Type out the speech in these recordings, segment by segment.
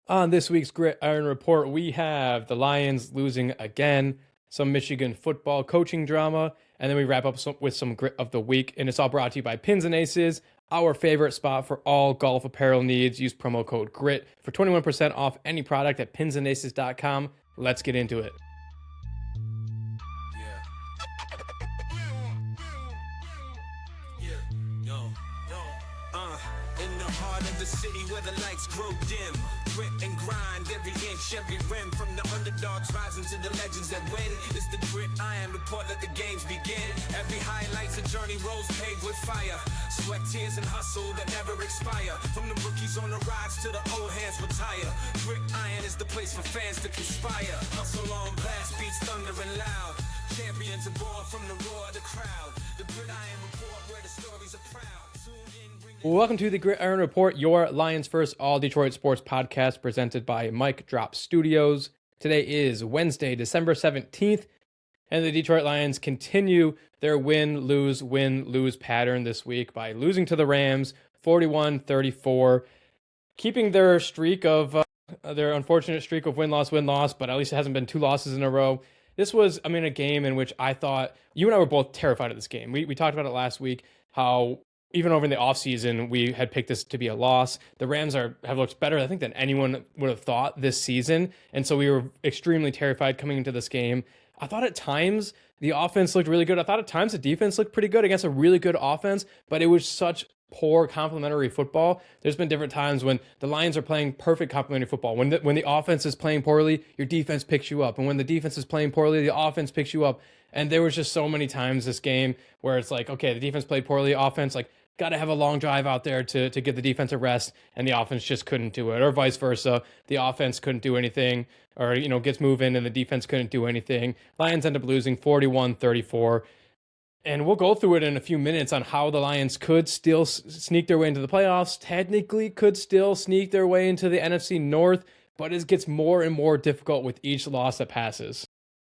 On this week's Gridiron Report, we have the Lions losing again, some Michigan football coaching drama, and then we wrap up with some grit of the week. And it's all brought to you by Pins and Aces, our favorite spot for all golf apparel needs. Use promo code GRIT for 21% off any product at pinsandaces.com. Let's get into it. In the heart of the city where the lights grow dim, grit and grind every inch, every rim. From the underdogs rising to the legends that win. It's the grit iron report, let the games begin. Every highlight's a journey, roads paved with fire, sweat, tears, and hustle that never expire. From the rookies on the rise to the old hands retire, grit iron is the place for fans to conspire. Hustle on blast, beats thundering loud. Champions are born from the roar of the crowd. The grit iron report where the stories are proud. Welcome to the Gridiron Report, your Lions First All Detroit Sports podcast presented by Mic Drop Studios. Today is Wednesday, December 17th, and the Detroit Lions continue their win-lose pattern this week by losing to the Rams 41-34, keeping their streak of their unfortunate streak of win-loss, but at least it hasn't been two losses in a row. This was, a game in which I thought, you and I were both terrified of this game. We talked about it last week, how even over in the offseason, we had picked this to be a loss. The Rams have looked better, I think, than anyone would have thought this season. And so we were extremely terrified coming into this game. I thought at times the offense looked really good. I thought at times the defense looked pretty good against a really good offense, but it was such poor complementary football. There's been different times when the Lions are playing perfect complementary football. When the offense is playing poorly, your defense picks you up. And when the defense is playing poorly, the offense picks you up. And there was just so many times this game where it's like, okay, the defense played poorly, offense, like, got to have a long drive out there to give the defense a rest, and the offense just couldn't do it, or vice versa. The offense couldn't do anything, or, gets moving and the defense couldn't do anything. Lions end up losing 41-34. And we'll go through it in a few minutes on how the Lions could still sneak their way into the playoffs, technically could still sneak their way into the NFC North, but it gets more and more difficult with each loss that passes.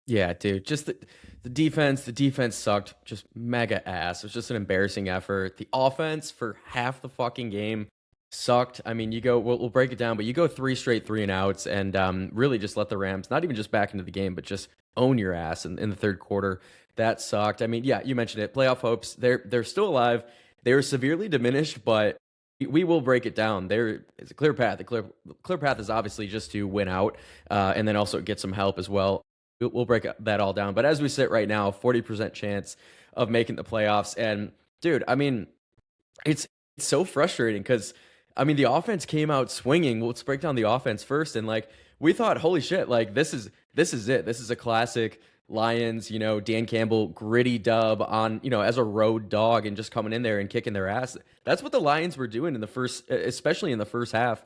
Yeah, dude, just the defense sucked just mega ass. It was just an embarrassing effort. The offense for half the fucking game sucked. I mean, we'll break it down, but you go three straight 3-and-outs and really just let the Rams, not even just back into the game, but just own your ass in the third quarter. That sucked. I mean, yeah, you mentioned it. Playoff hopes, they're still alive. They were severely diminished, but we will break it down. There is a clear path. The clear path is obviously just to win out and then also get some help as well. We'll break that all down. But as we sit right now, 40% chance of making the playoffs. And dude, I mean, it's so frustrating because, the offense came out swinging. Well, let's break down the offense first. And we thought, holy shit, this is it. This is a classic Lions, Dan Campbell gritty dub on, as a road dog and just coming in there and kicking their ass. That's what the Lions were doing especially in the first half.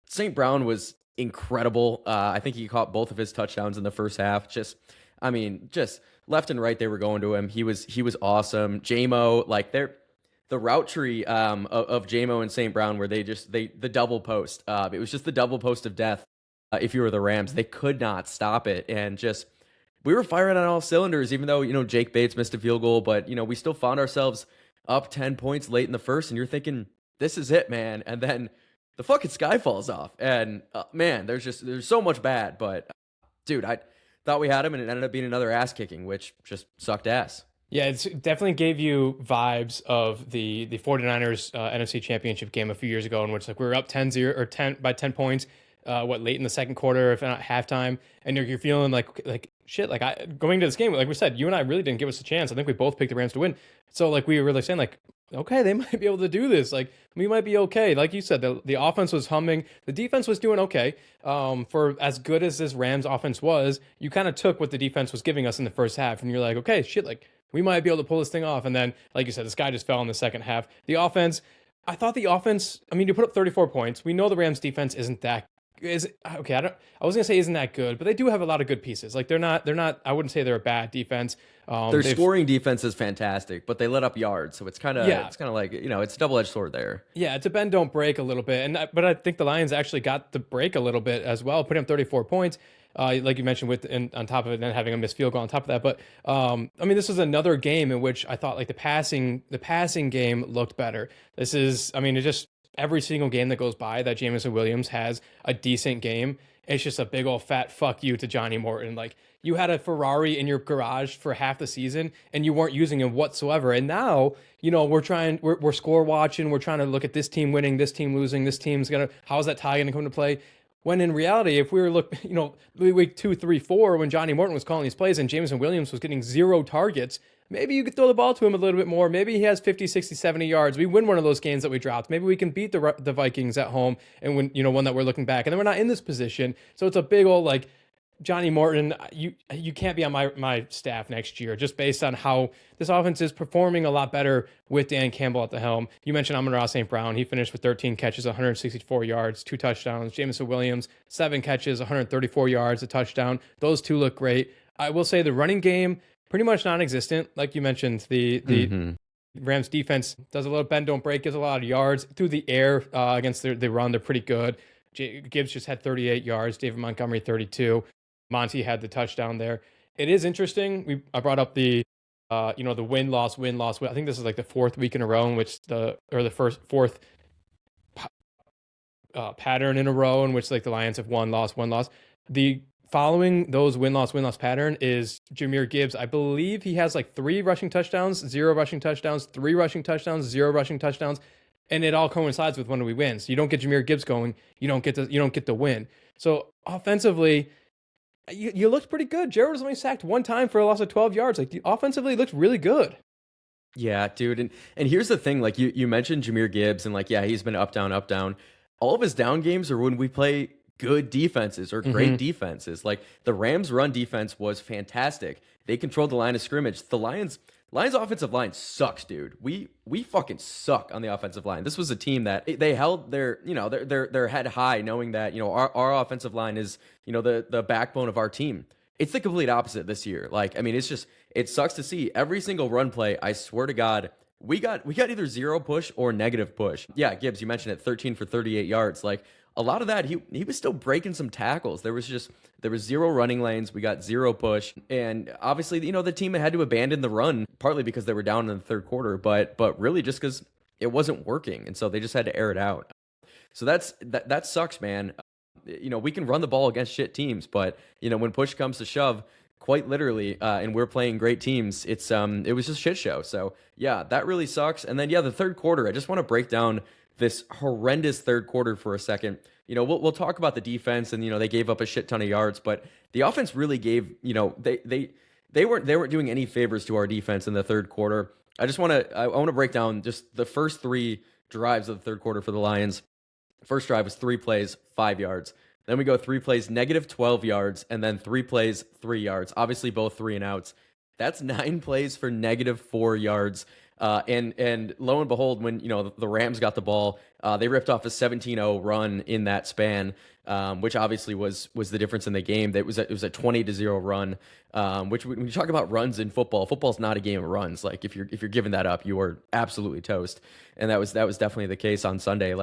St. Brown was incredible. I think he caught both of his touchdowns in the first half. Just left and right they were going to him. He was awesome. JMO, the route tree of JMO and St. Brown where the double post. It was just the double post of death. If you were the Rams, they could not stop it, and we were firing on all cylinders. Even though Jake Bates missed a field goal, but we still found ourselves up 10 points late in the first, and you're thinking this is it, man, and then the fucking sky falls off, and man, there's so much bad. But dude, I thought we had him, and it ended up being another ass kicking, which just sucked ass. Yeah, it definitely gave you vibes of the 49ers NFC Championship game a few years ago, in which we were up 10-0 or 10 by 10 points, late in the second quarter, if not halftime, and you're feeling like shit. Going to this game, like we said, you and I really didn't give us a chance. I think we both picked the Rams to win, so we were really saying okay, they might be able to do this. We might be okay. Like you said, the offense was humming. The defense was doing okay. For as good as this Rams offense was, you kind of took what the defense was giving us in the first half, and you're like, okay, shit, we might be able to pull this thing off. And then, like you said, the sky just fell in the second half. The offense, I thought the offense, you put up 34 points. We know the Rams defense isn't that okay. I was gonna say isn't that good, but they do have a lot of good pieces. They're not. I wouldn't say they're a bad defense. Their scoring defense is fantastic, but they let up yards, so it's kind of it's a double-edged sword there. Yeah, it's a bend don't break a little bit, but I think the Lions actually got the break a little bit as well, putting up 34 points. Like you mentioned, on top of it, then having a missed field goal on top of that. But this is another game in which I thought the passing game looked better. This is, it just every single game that goes by that Jameson Williams has a decent game, it's just a big old fat fuck you to Johnny Morton. Like, you had a Ferrari in your garage for half the season and you weren't using it whatsoever. And now, we're score watching. We're trying to look at this team winning, this team losing, this team's how's that tie going to come to play? When in reality, if we were week 2, 3, 4, when Johnny Morton was calling these plays and Jameson Williams was getting 0 targets, maybe you could throw the ball to him a little bit more. Maybe he has 50, 60, 70 yards. We win one of those games that we dropped. Maybe we can beat the Vikings at home and win, one that we're looking back. And then we're not in this position. So it's a big old, Johnny Morton, you can't be on my staff next year just based on how this offense is performing a lot better with Dan Campbell at the helm. You mentioned Amon-Ra St. Brown. He finished with 13 catches, 164 yards, 2 touchdowns. Jameson Williams, 7 catches, 134 yards, a touchdown. Those two look great. I will say the running game, pretty much non-existent. Like you mentioned, the Rams defense does a little bend, don't break, gives a lot of yards through the air against the run. They're pretty good. Gibbs just had 38 yards. David Montgomery, 32. Monty had the touchdown there. It is interesting. I brought up the win-loss. I think this is like the 4th week in a row in which fourth pattern in a row in which the Lions have won, loss. The following those win-loss pattern is Jahmyr Gibbs. I believe he has 3 rushing touchdowns, 0 rushing touchdowns, 3 rushing touchdowns, 0 rushing touchdowns, and it all coincides with when we win. So you don't get Jahmyr Gibbs going, you don't get the win. So offensively, you looked pretty good. Jared was only sacked 1 time for a loss of 12 yards. Offensively, looked really good. Yeah, dude. And here's the thing, you mentioned Jahmyr Gibbs and he's been up, down, up, down. All of his down games are when we play good defenses or great defenses. The Rams' run defense was fantastic. They controlled the line of scrimmage. The Lions' offensive line sucks, dude. We fucking suck on the offensive line. This was a team that they held their head high, knowing that our offensive line is the backbone of our team. It's the complete opposite this year. It sucks to see every single run play. I swear to God, we got either 0 push or negative push. Yeah, Gibbs, you mentioned it, 13 for 38 yards. A lot of that, he was still breaking some tackles. There was 0 running lanes. We got 0 push. And obviously, the team had to abandon the run, partly because they were down in the third quarter, but really just because it wasn't working. And so they just had to air it out. So that sucks, man. We can run the ball against shit teams, but when push comes to shove, quite literally, and we're playing great teams, it was just shit show. So yeah, that really sucks. And then the third quarter, I just want to break down this horrendous third quarter for a second. We'll talk about the defense, and they gave up a shit ton of yards, but the offense really gave, they weren't doing any favors to our defense in the third quarter. I want to break down just the first 3 drives of the third quarter for the Lions. First drive was 3 plays, 5 yards. Then we go 3 plays, negative 12 yards, and then 3 plays, 3 yards. Obviously both 3 and outs. That's 9 plays for negative 4 yards. And lo and behold, when the Rams got the ball, they ripped off a 17-0 run in that span, which obviously was the difference in the game. It was a 20-0 run, which when you talk about runs in football's not a game of runs. If you're giving that up, you are absolutely toast. And that was definitely the case on Sunday.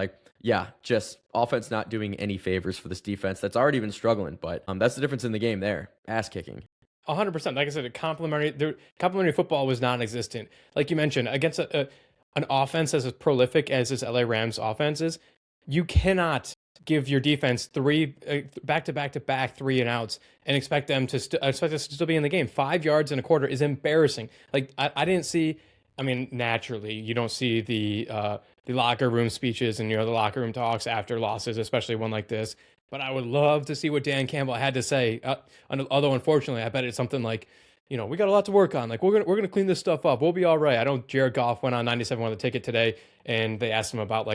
Just offense not doing any favors for this defense that's already been struggling. But that's the difference in the game there. Ass kicking. 100%. Like I said, complementary football was non-existent. Like you mentioned, against an offense as prolific as this LA Rams offense is, you cannot give your defense 3 back-to-back 3 and outs and expect them to expect us to still be in the game. 5 yards in a quarter is embarrassing. I didn't see. I mean, naturally, you don't see the locker room speeches and the locker room talks after losses, especially one like this. But I would love to see what Dan Campbell had to say. Although, unfortunately, I bet it's something like, we got a lot to work on. We're gonna clean this stuff up. We'll be all right. I know Jared Goff went on 97 on the ticket today, and they asked him about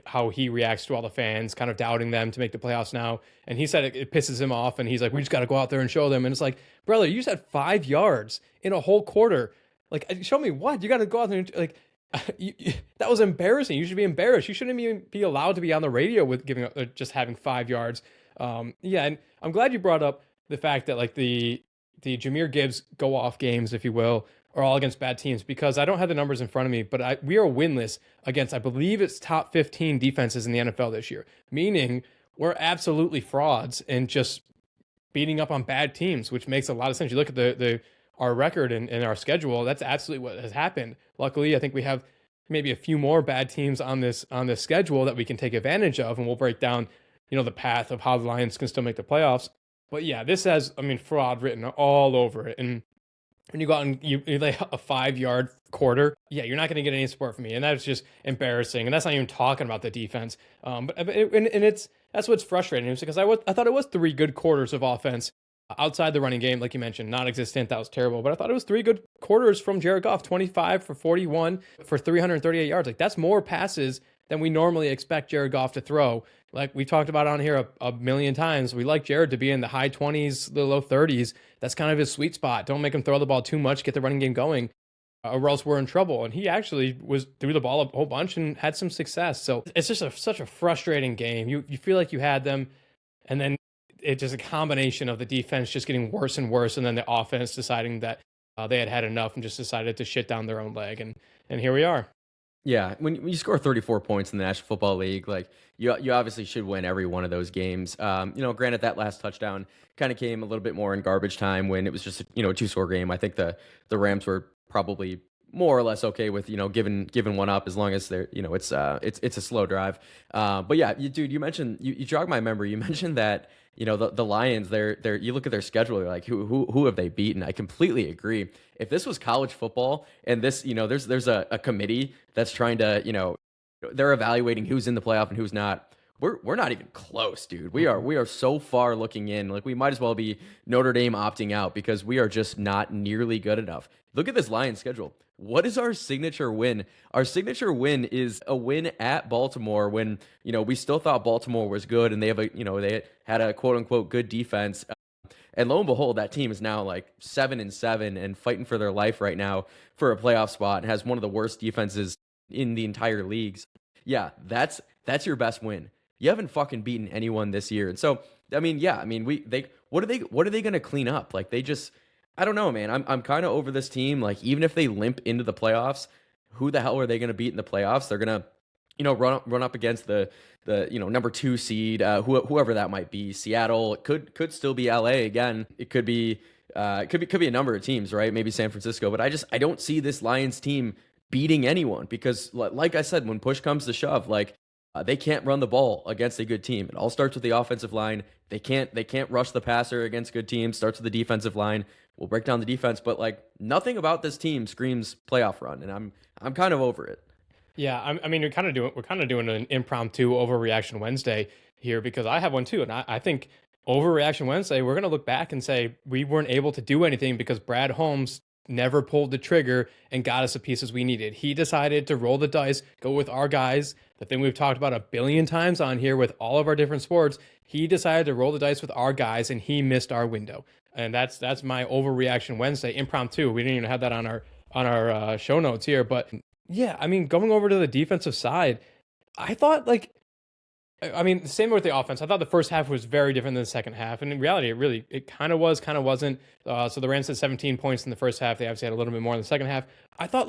how he reacts to all the fans, kind of doubting them to make the playoffs now. And he said it pisses him off, and he's like, we just got to go out there and show them. And it's like, brother, you just had 5 yards in a whole quarter. Show me what you got to go out there and that was embarrassing. You should be embarrassed. You shouldn't even be allowed to be on the radio with just having 5 yards. And I'm glad you brought up the fact that the Jahmyr Gibbs go off games, if you will, are all against bad teams, because I don't have the numbers in front of me, but we are winless against, I believe it's top 15 defenses in the NFL this year, meaning we're absolutely frauds and just beating up on bad teams, which makes a lot of sense. You look at our record and our schedule, that's absolutely what has happened. Luckily, I think we have maybe a few more bad teams on this schedule that we can take advantage of, and we'll break down, the path of how the Lions can still make the playoffs. But yeah, this has, fraud written all over it. And when you go out and you lay a 5-yard quarter, yeah, you're not going to get any support from me, and that's just embarrassing. And that's not even talking about the defense. That's what's frustrating, because I thought it was 3 good quarters of offense outside the running game, like you mentioned, non-existent. That was terrible. But I thought it was 3 good quarters from Jared Goff, 25 for 41 for 338 yards. Like, that's more passes than we normally expect Jared Goff to throw. Like we talked about on here a million times, we like Jared to be in the high 20s, the low 30s. That's kind of his sweet spot. Don't make him throw the ball too much, get the running game going, or else we're in trouble. And he actually threw the ball a whole bunch and had some success. So it's just such a frustrating game. You feel like you had them, and then it's just a combination of the defense just getting worse and worse, and then the offense deciding that they had enough and just decided to shit down their own leg. And here we are. Yeah, when you score 34 points in the National Football League, like you obviously should win every one of those games. Granted, that last touchdown kind of came a little bit more in garbage time when it was just a 2-score game. I think the Rams were probably more or less okay with giving one up, as long as they're it's a slow drive. But yeah, you mentioned you jogged my memory. You mentioned that the Lions, they're you look at their schedule, you're like, who have they beaten? I completely agree. If this was college football and this, there's a committee that's trying to, they're evaluating who's in the playoff and who's not. We're not even close, dude. We are so far looking in. Like, we might as well be Notre Dame opting out, because we are just not nearly good enough. Look at this Lions schedule. What is our signature win? Our signature win is a win at Baltimore, when, we still thought Baltimore was good, and they have they had a quote unquote good defense. And lo and behold, that team is now like 7-7 and fighting for their life right now for a playoff spot, and has one of the worst defenses in the entire leagues. Yeah, that's your best win. You haven't fucking beaten anyone this year. And so, what are they going to clean up? Like, I don't know, man. I'm kind of over this team. Like, even if they limp into the playoffs, who the hell are they going to beat in the playoffs? They're going to, run up against the number 2 seed, whoever that might be. Seattle. It could still be LA again. It could be a number of teams, right? Maybe San Francisco. But I don't see this Lions team beating anyone, because like I said, when push comes to shove, like, they can't run the ball against a good team. It all starts with the offensive line. They can't rush the passer against good teams. Starts with the defensive line. We'll break down the defense, but like, nothing about this team screams playoff run, and I'm kind of over it. Yeah, we're kind of doing an impromptu overreaction Wednesday here, because I have one too, and I think overreaction Wednesday, we're going to look back and say we weren't able to do anything because Brad Holmes never pulled the trigger and got us the pieces we needed. He decided to roll the dice, go with our guys. The thing we've talked about a billion times on here with all of our different sports, he decided to roll the dice with our guys, and he missed our window. And that's my overreaction Wednesday, impromptu. We didn't even have that on our show notes here, but yeah, going over to the defensive side, I thought same with the offense. I thought the first half was very different than the second half. And in reality, it kind of was, kind of wasn't. So the Rams had 17 points in the first half. They obviously had a little bit more in the second half. I thought,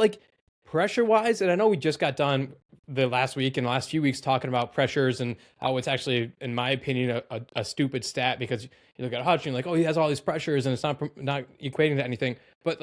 pressure-wise, and I know we just got done the last few weeks talking about pressures and how it's actually, in my opinion, a stupid stat, because you look at Hutch and you're like, oh, he has all these pressures and it's not equating to anything. But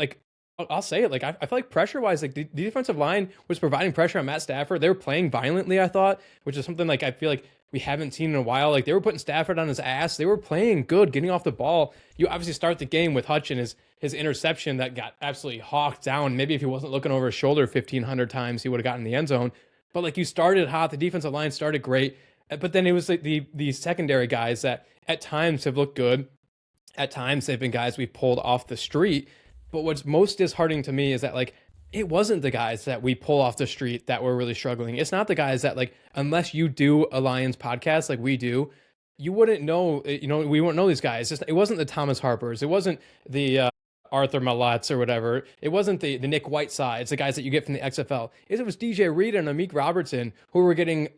I'll say it, I feel like pressure-wise, the defensive line was providing pressure on Matt Stafford. They were playing violently, I thought, which is something I feel like we haven't seen in a while. They were putting Stafford on his ass. They were playing good, getting off the ball. You obviously start the game with Hutch and his interception that got absolutely hawked down. Maybe if he wasn't looking over his shoulder 1,500 times, he would have gotten in the end zone. But you started hot. The defensive line started great. But then it was the secondary guys that at times have looked good. At times they've been guys we've pulled off the street. But what's most disheartening to me is that it wasn't the guys that we pull off the street that were really struggling. It's not the guys that unless you do a Lions podcast like we do, you wouldn't know, we wouldn't know these guys. It wasn't the Thomas Harpers. It wasn't the Arthur Malutts or whatever. It wasn't the Nick Whitesides, the guys that you get from the XFL. It was DJ Reed and Amik Robertson who were getting,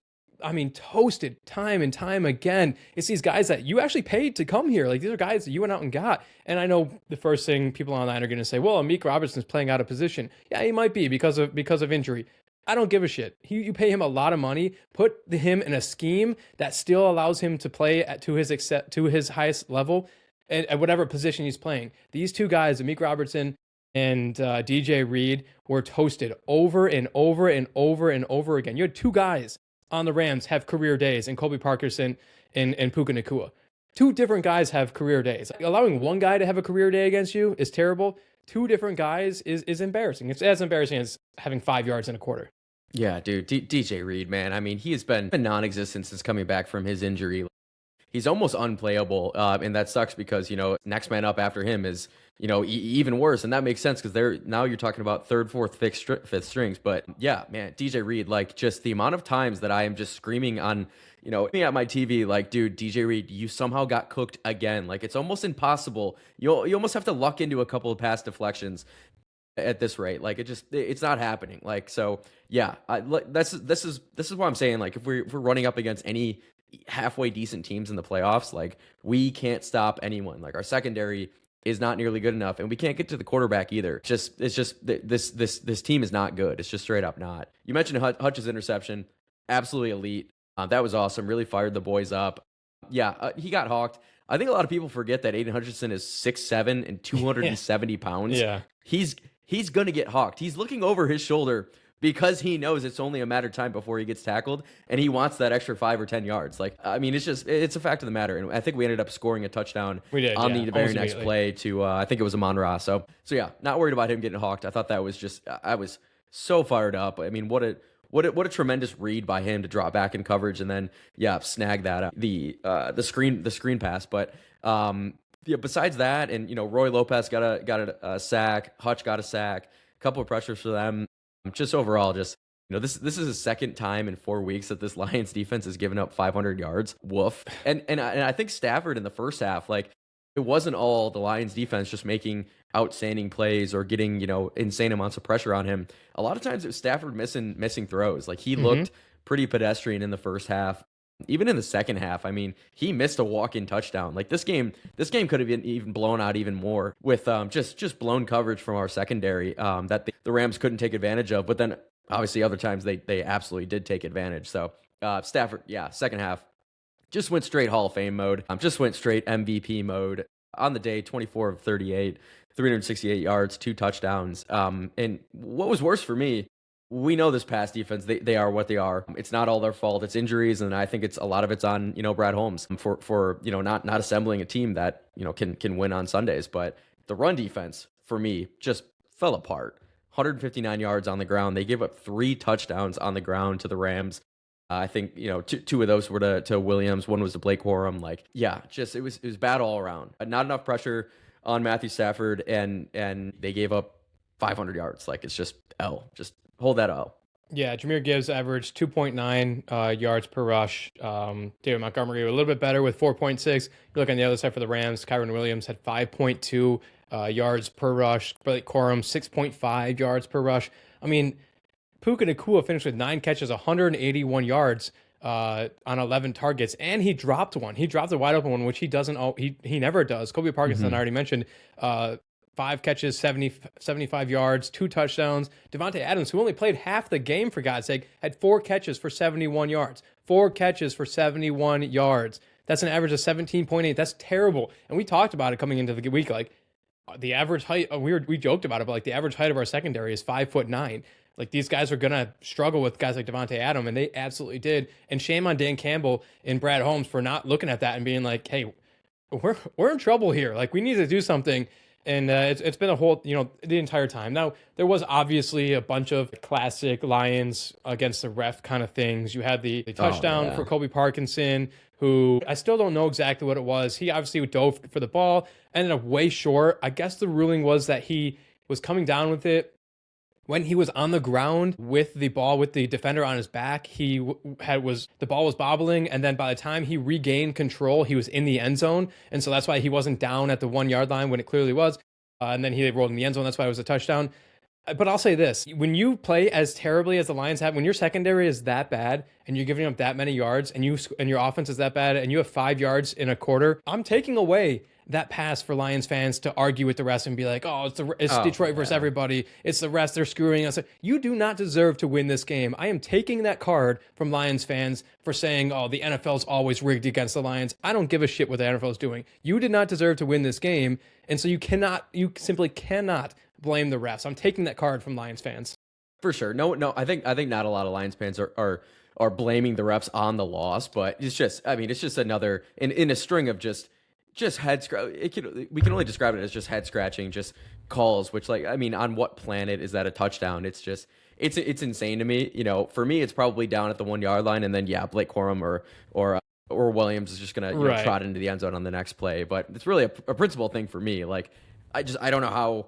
toasted time and time again. It's these guys that you actually paid to come here. These are guys that you went out and got. And I know the first thing people online are going to say, well, Amik Robertson's playing out of position. Yeah, he might be because of injury. I don't give a shit. You pay him a lot of money, put him in a scheme that still allows him to play to his highest level at whatever position he's playing. These two guys, Amik Robertson and DJ Reed were toasted over and over and over and over again. You had two guys on the Rams have career days, and Colby Parkinson and Puka Nacua. Two different guys have career days. Allowing one guy to have a career day against you is terrible. Two different guys is embarrassing. It's as embarrassing as having 5 yards in a quarter. Yeah, dude, DJ Reed, man. I mean, he has been non-existent since coming back from his injury. He's almost unplayable, and that sucks because, next man up after him is, even worse, and that makes sense because now you're talking about third, fourth, fifth strings. But yeah, man, DJ Reed, like, just the amount of times that I am just screaming on, looking at my TV, like, dude, DJ Reed, you somehow got cooked again. Like, it's almost impossible. You almost have to luck into a couple of pass deflections at this rate. Like, it's not happening. Like, so yeah, this is what I'm saying. Like, if we're running up against any halfway decent teams in the playoffs, like, we can't stop anyone. Like, our secondary is not nearly good enough, and we can't get to the quarterback either. It's just this team is not good. It's just straight up not. You mentioned Hutch's interception, absolutely elite. That was awesome. Really fired the boys up. Yeah, he got hawked. I think a lot of people forget that Aiden Hutchinson is 6'7" and 270 pounds. Yeah, he's gonna get hawked. He's looking over his shoulder because he knows it's only a matter of time before he gets tackled, and he wants that extra 5 or 10 yards. Like, I mean, it's a fact of the matter. And I think we ended up scoring a touchdown on the very next play to, I think it was Amon-Ra. So yeah, not worried about him getting hawked. I thought that was just, I was so fired up. I mean, what a tremendous read by him to drop back in coverage and then, yeah, snag that, the screen pass. But, yeah, besides that, and, Roy Lopez got a sack, Hutch got a sack, a couple of pressures for them. Just overall, this is the second time in 4 weeks that this Lions defense has given up 500 yards. Woof. And I think Stafford in the first half, like, it wasn't all the Lions defense just making outstanding plays or getting, insane amounts of pressure on him. A lot of times it was Stafford missing throws. Like, he looked pretty pedestrian in the first half. Even in the second half, I mean, he missed a walk-in touchdown. Like, this game could have been even blown out even more with just blown coverage from our secondary that the Rams couldn't take advantage of. But then, obviously, other times they absolutely did take advantage. So, Stafford, yeah, second half, just went straight Hall of Fame mode. Just went straight MVP mode. On the day, 24 of 38, 368 yards, 2 touchdowns. And what was worse for me, we know this pass defense, they are what they are. It's not all their fault. It's injuries, and I think a lot of it's on, Brad Holmes for not assembling a team that, can win on Sundays. But the run defense, for me, just fell apart. 159 yards on the ground. They gave up 3 touchdowns on the ground to the Rams. I think, two of those were to Williams. One was to Blake Corum. Like, yeah, just it was bad all around. Not enough pressure on Matthew Stafford, and they gave up 500 yards. Like, it's just just hold that L. Yeah, Jahmyr Gibbs averaged 2.9 yards per rush. David Montgomery a little bit better with 4.6. You look on the other side for the Rams, Kyron Williams had 5.2 yards per rush. Blake Corum, 6.5 yards per rush. I mean, Puka Nacua finished with 9 catches, 181 yards on 11 targets, and he dropped one. He dropped a wide open one, which he doesn't. He never does. Colby Parkinson, I already mentioned, 5 catches, 75 yards, 2 touchdowns. Devontae Adams, who only played half the game, for God's sake, had 4 catches for 71 yards. 4 catches for 71 yards. That's an average of 17.8. That's terrible. And we talked about it coming into the week. Like, the average height, we joked about it, but like the average height of our secondary is 5'9". Like, these guys are going to struggle with guys like Devontae Adams, and they absolutely did. And shame on Dan Campbell and Brad Holmes for not looking at that and being like, hey, we're in trouble here. Like, we need to do something. And it's been a whole, the entire time. Now, there was obviously a bunch of classic Lions against the ref kind of things. You had the touchdown for Colby Parkinson, who I still don't know exactly what it was. He obviously dove for the ball, ended up way short. I guess the ruling was that he was coming down with it. When he was on the ground with the ball, with the defender on his back, the ball was bobbling, and then by the time he regained control, he was in the end zone, and so that's why he wasn't down at the 1 yard line when it clearly was, and then he rolled in the end zone. That's why it was a touchdown. But I'll say this: when you play as terribly as the Lions have, when your secondary is that bad and you're giving up that many yards, and your offense is that bad, and you have 5 yards in a quarter, I'm taking away that pass for Lions fans to argue with the rest and be like, oh, it's Detroit versus everybody. It's the rest. They're screwing us. You do not deserve to win this game. I am taking that card from Lions fans for saying, oh, the NFL's always rigged against the Lions. I don't give a shit what the NFL is doing. You did not deserve to win this game. And so you simply cannot blame the refs. I'm taking that card from Lions fans. For sure. No, I think not a lot of Lions fans are blaming the refs on the loss, but it's just another in a string of just head scratch. We can only describe it as just head scratching, just calls. Which, like, I mean, on what planet is that a touchdown? It's just it's insane to me. You know, for me, it's probably down at the 1 yard line, and then Blake Corum or Williams is just gonna trot into the end zone on the next play. But it's really a principal thing for me. Like, I don't know how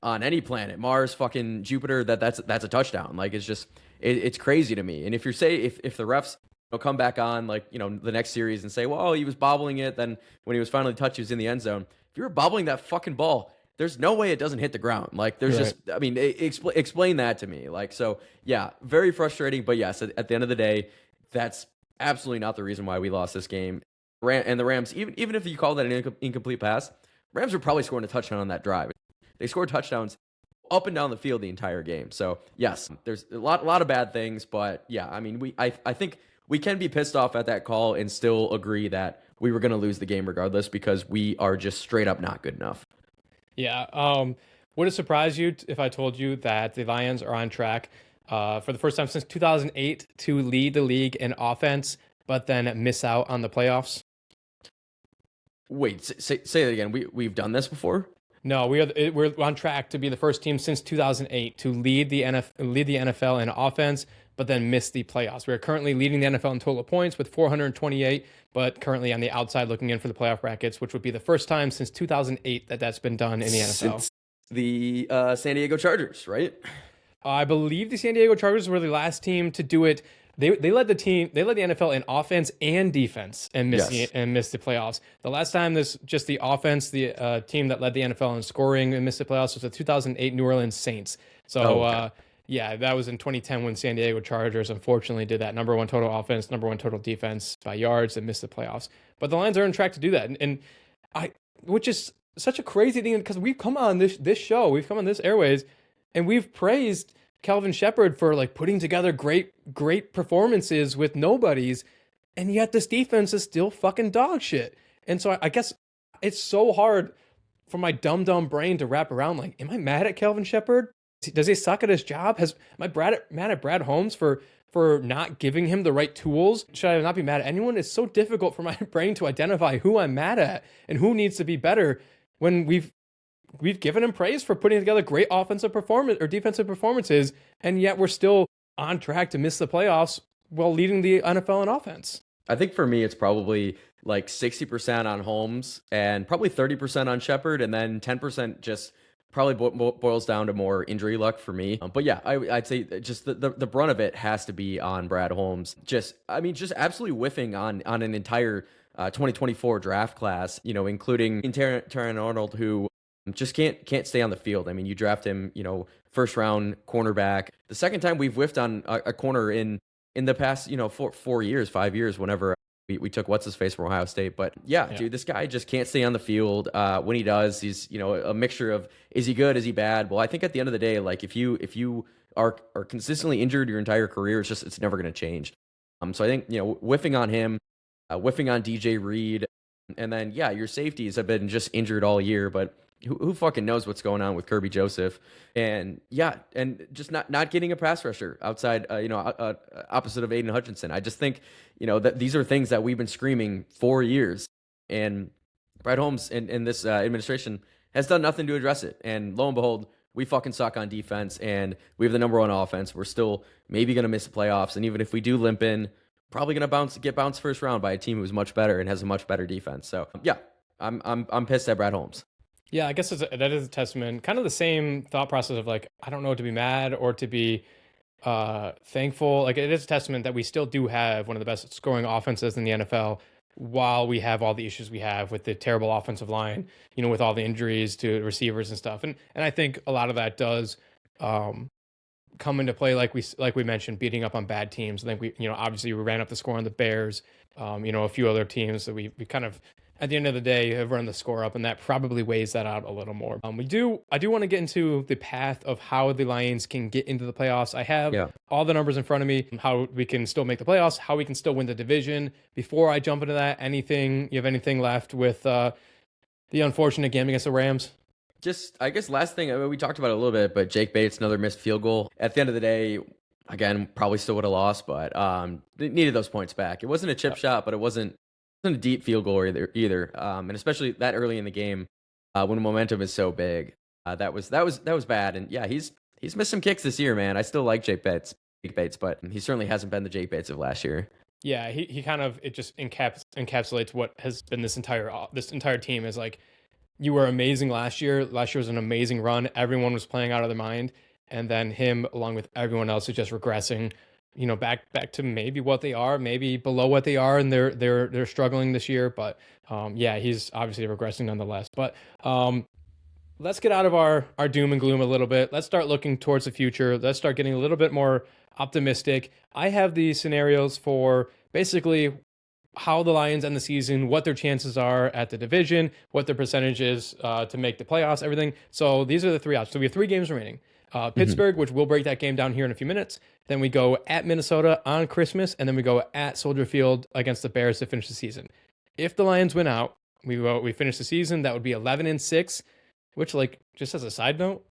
on any planet, Mars, fucking Jupiter, that's a touchdown. Like, it's just it's crazy to me. And if the refs come back on, like, the next series and say, well, he was bobbling it, then when he was finally touched, he was in the end zone. If you were bobbling that fucking ball, there's no way it doesn't hit the ground. Like, there's just, I mean, explain that to me. Like, so yeah, very frustrating. But yes, at the end of the day, that's absolutely not the reason why we lost this game. And the Rams, even if you call that an incomplete pass, Rams were probably scoring a touchdown on that drive. They scored touchdowns up and down the field the entire game. So yes, there's a lot of bad things, but yeah, I mean, I think we can be pissed off at that call and still agree that we were going to lose the game regardless, because we are just straight up not good enough. Yeah. Would it surprise you if I told you that the Lions are on track for the first time since 2008 to lead the league in offense, but then miss out on the playoffs? Wait, say it again. We've done this before? No, we're on track to be the first team since 2008 to lead the NFL in offense, but then miss the playoffs. We are currently leading the NFL in total points with 428, but currently on the outside looking in for the playoff brackets, which would be the first time since 2008 that's been done in the NFL. Since the San Diego Chargers, right? I believe the San Diego Chargers were the last team to do it. They led the NFL in offense and defense and missed the playoffs. The last time just the offense, the team that led the NFL in scoring and missed the playoffs was the 2008 New Orleans Saints. So that was in 2010 when San Diego Chargers unfortunately did that. Number one total offense, number one total defense by yards, and missed the playoffs. But the Lions are on track to do that, which is such a crazy thing, because we've come on this show, we've come on this airways, and we've praised Calvin Shepard for like putting together great performances with nobodies, and yet this defense is still fucking dog shit. And so I guess it's so hard for my dumb brain to wrap around. Like, am I mad at Calvin Shepard? Does he suck at his job? Am I mad at Brad Holmes for not giving him the right tools? Should I not be mad at anyone? It's so difficult for my brain to identify who I'm mad at and who needs to be better when we've given him praise for putting together great offensive performance or defensive performances, and yet we're still on track to miss the playoffs while leading the NFL in offense. I think for me, it's probably like 60% on Holmes and probably 30% on Shepard, and then 10% just probably boils down to more injury luck for me. But yeah, I'd say just the brunt of it has to be on Brad Holmes. Just absolutely whiffing on an entire 2024 draft class, including Terran Arnold, who just can't stay on the field. I mean, you draft him, first round cornerback. The second time we've whiffed on a corner in the past, 4 years, 5 years, whenever we took what's his face from Ohio State. But yeah, dude, this guy just can't stay on the field. When he does, he's a mixture of, is he good, is he bad? Well, I think at the end of the day, like if you are consistently injured your entire career, it's never going to change. So I think whiffing on him, whiffing on DJ Reed, and then your safeties have been just injured all year, but who fucking knows what's going on with Kirby Joseph? And just not getting a pass rusher outside, opposite of Aiden Hutchinson. I just think, that these are things that we've been screaming for years. And Brad Holmes and this administration has done nothing to address it. And lo and behold, we fucking suck on defense, and we have the number one offense. We're still maybe going to miss the playoffs. And even if we do limp in, probably going to get bounced first round by a team who's much better and has a much better defense. So yeah, I'm pissed at Brad Holmes. Yeah, I guess that is a testament. Kind of the same thought process of like, I don't know, to be mad or to be thankful. Like, it is a testament that we still do have one of the best scoring offenses in the NFL while we have all the issues we have with the terrible offensive line, with all the injuries to receivers and stuff. And I think a lot of that does come into play, like we mentioned, beating up on bad teams. I think we obviously we ran up the score on the Bears, a few other teams that we kind of, at the end of the day, have run the score up, and that probably weighs that out a little more. I do want to get into the path of how the Lions can get into the playoffs. I have all the numbers in front of me, how we can still make the playoffs, how we can still win the division. Before I jump into that, you have anything left with the unfortunate game against the Rams? Just, I guess, last thing, I mean, we talked about it a little bit, but Jake Bates, another missed field goal. At the end of the day, again, probably still would have lost, but they needed those points back. It wasn't a chip shot, but it wasn't a deep field goal either. And especially that early in the game, when momentum is so big, that was bad. And yeah, he's missed some kicks this year, man. I still like Jake Bates, but he certainly hasn't been the Jake Bates of last year. Yeah, he kind of, it just encapsulates what has been this entire team is like, you were amazing last year. Last year was an amazing run. Everyone was playing out of their mind. And then him, along with everyone else, is just regressing, back to maybe what they are, maybe below what they are, and they're struggling this year. But yeah, he's obviously regressing nonetheless. But let's get out of our doom and gloom a little bit. Let's start looking towards the future. Let's start getting a little bit more optimistic. I have these scenarios for basically how the Lions end the season, what their chances are at the division, what their percentage is to make the playoffs, everything. So these are the three options. So we have 3 games remaining. Pittsburgh, which we'll break that game down here in a few minutes. Then we go at Minnesota on Christmas, and then we go at Soldier Field against the Bears to finish the season. If the Lions win out, we finish the season. That would be 11-6, which, like, just as a side note,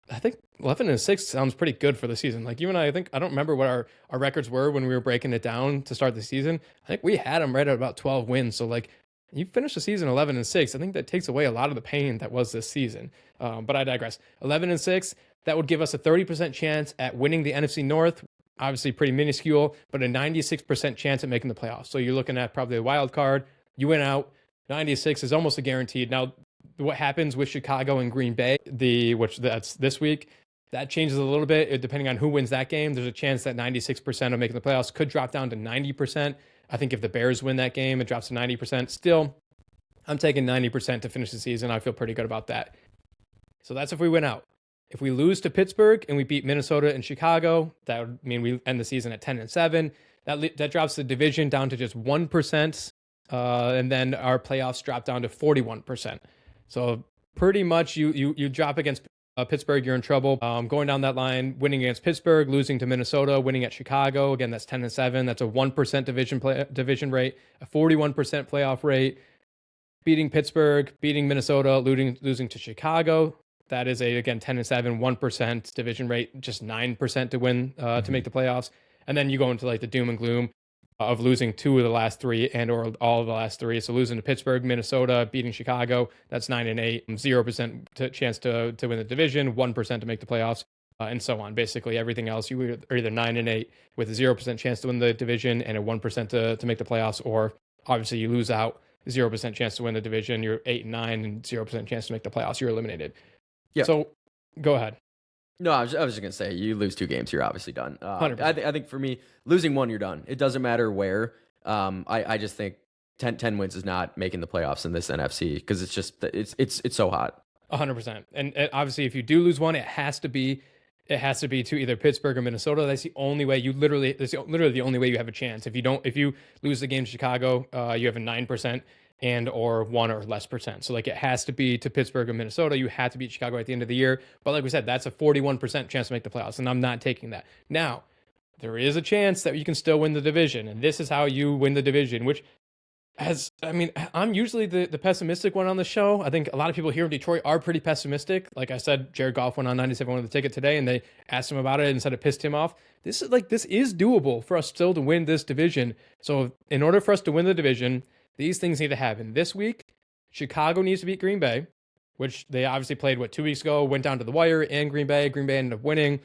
I think 11-6 sounds pretty good for the season. Like, you and I think, I don't remember what our records were when we were breaking it down to start the season. I think we had them right at about 12 wins. So, like, you finish the season 11-6. I think that takes away a lot of the pain that was this season. But I digress. 11-6, that would give us a 30% chance at winning the NFC North. Obviously pretty minuscule, but a 96% chance at making the playoffs. So you're looking at probably a wild card. You win out. 96 is almost a guaranteed. Now, what happens with Chicago and Green Bay, which that's this week, that changes a little bit depending on who wins that game. There's a chance that 96% of making the playoffs could drop down to 90%. I think if the Bears win that game, it drops to 90%. Still, I'm taking 90% to finish the season. I feel pretty good about that. So that's if we win out. If we lose to Pittsburgh and we beat Minnesota and Chicago, that would mean we end the season at 10-7. That drops the division down to just 1%, and then our playoffs drop down to 41%. So pretty much you drop against Pittsburgh, you're in trouble. Going down that line, winning against Pittsburgh, losing to Minnesota, winning at Chicago, again, that's 10-7. That's a 1% division rate, a 41% playoff rate. Beating Pittsburgh, beating Minnesota, losing to Chicago. That is again, 10-7, 1% division rate, just 9% to win, to make the playoffs. And then you go into like the doom and gloom of losing 2 of the last 3 and or all of the last 3. So losing to Pittsburgh, Minnesota, beating Chicago, that's 9-8, 0% chance to win the division, 1% to make the playoffs, and so on. Basically everything else, you are either 9-8 with a 0% chance to win the division and a 1% to make the playoffs, or obviously you lose out, 0% chance to win the division, you're 8-9 and 0% chance to make the playoffs, you're eliminated. Yeah. So go ahead. No, I was just going to say, you lose 2 games, you're obviously done. 100%. I think for me, losing 1, you're done. It doesn't matter where. I just think 10 wins is not making the playoffs in this NFC because it's just, it's so hot. 100%. And obviously, if you do lose 1, it has to be to either Pittsburgh or Minnesota. That's the only way that's literally the only way you have a chance. If you lose the game to Chicago, you have a 9% and or 1 or less percent. So like it has to be to Pittsburgh or Minnesota. You have to beat Chicago at the end of the year. But like we said, that's a 41% chance to make the playoffs, and I'm not taking that. Now, there is a chance that you can still win the division, and this is how you win the division, which I'm usually the pessimistic one on the show. I think a lot of people here in Detroit are pretty pessimistic. Like I said, Jared Goff went on 97 with the ticket today, and they asked him about it and said it pissed him off. This is doable for us still to win this division. So in order for us to win the division, these things need to happen. This week, Chicago needs to beat Green Bay, which they obviously played, 2 weeks ago, went down to the wire in Green Bay. Green Bay ended up winning.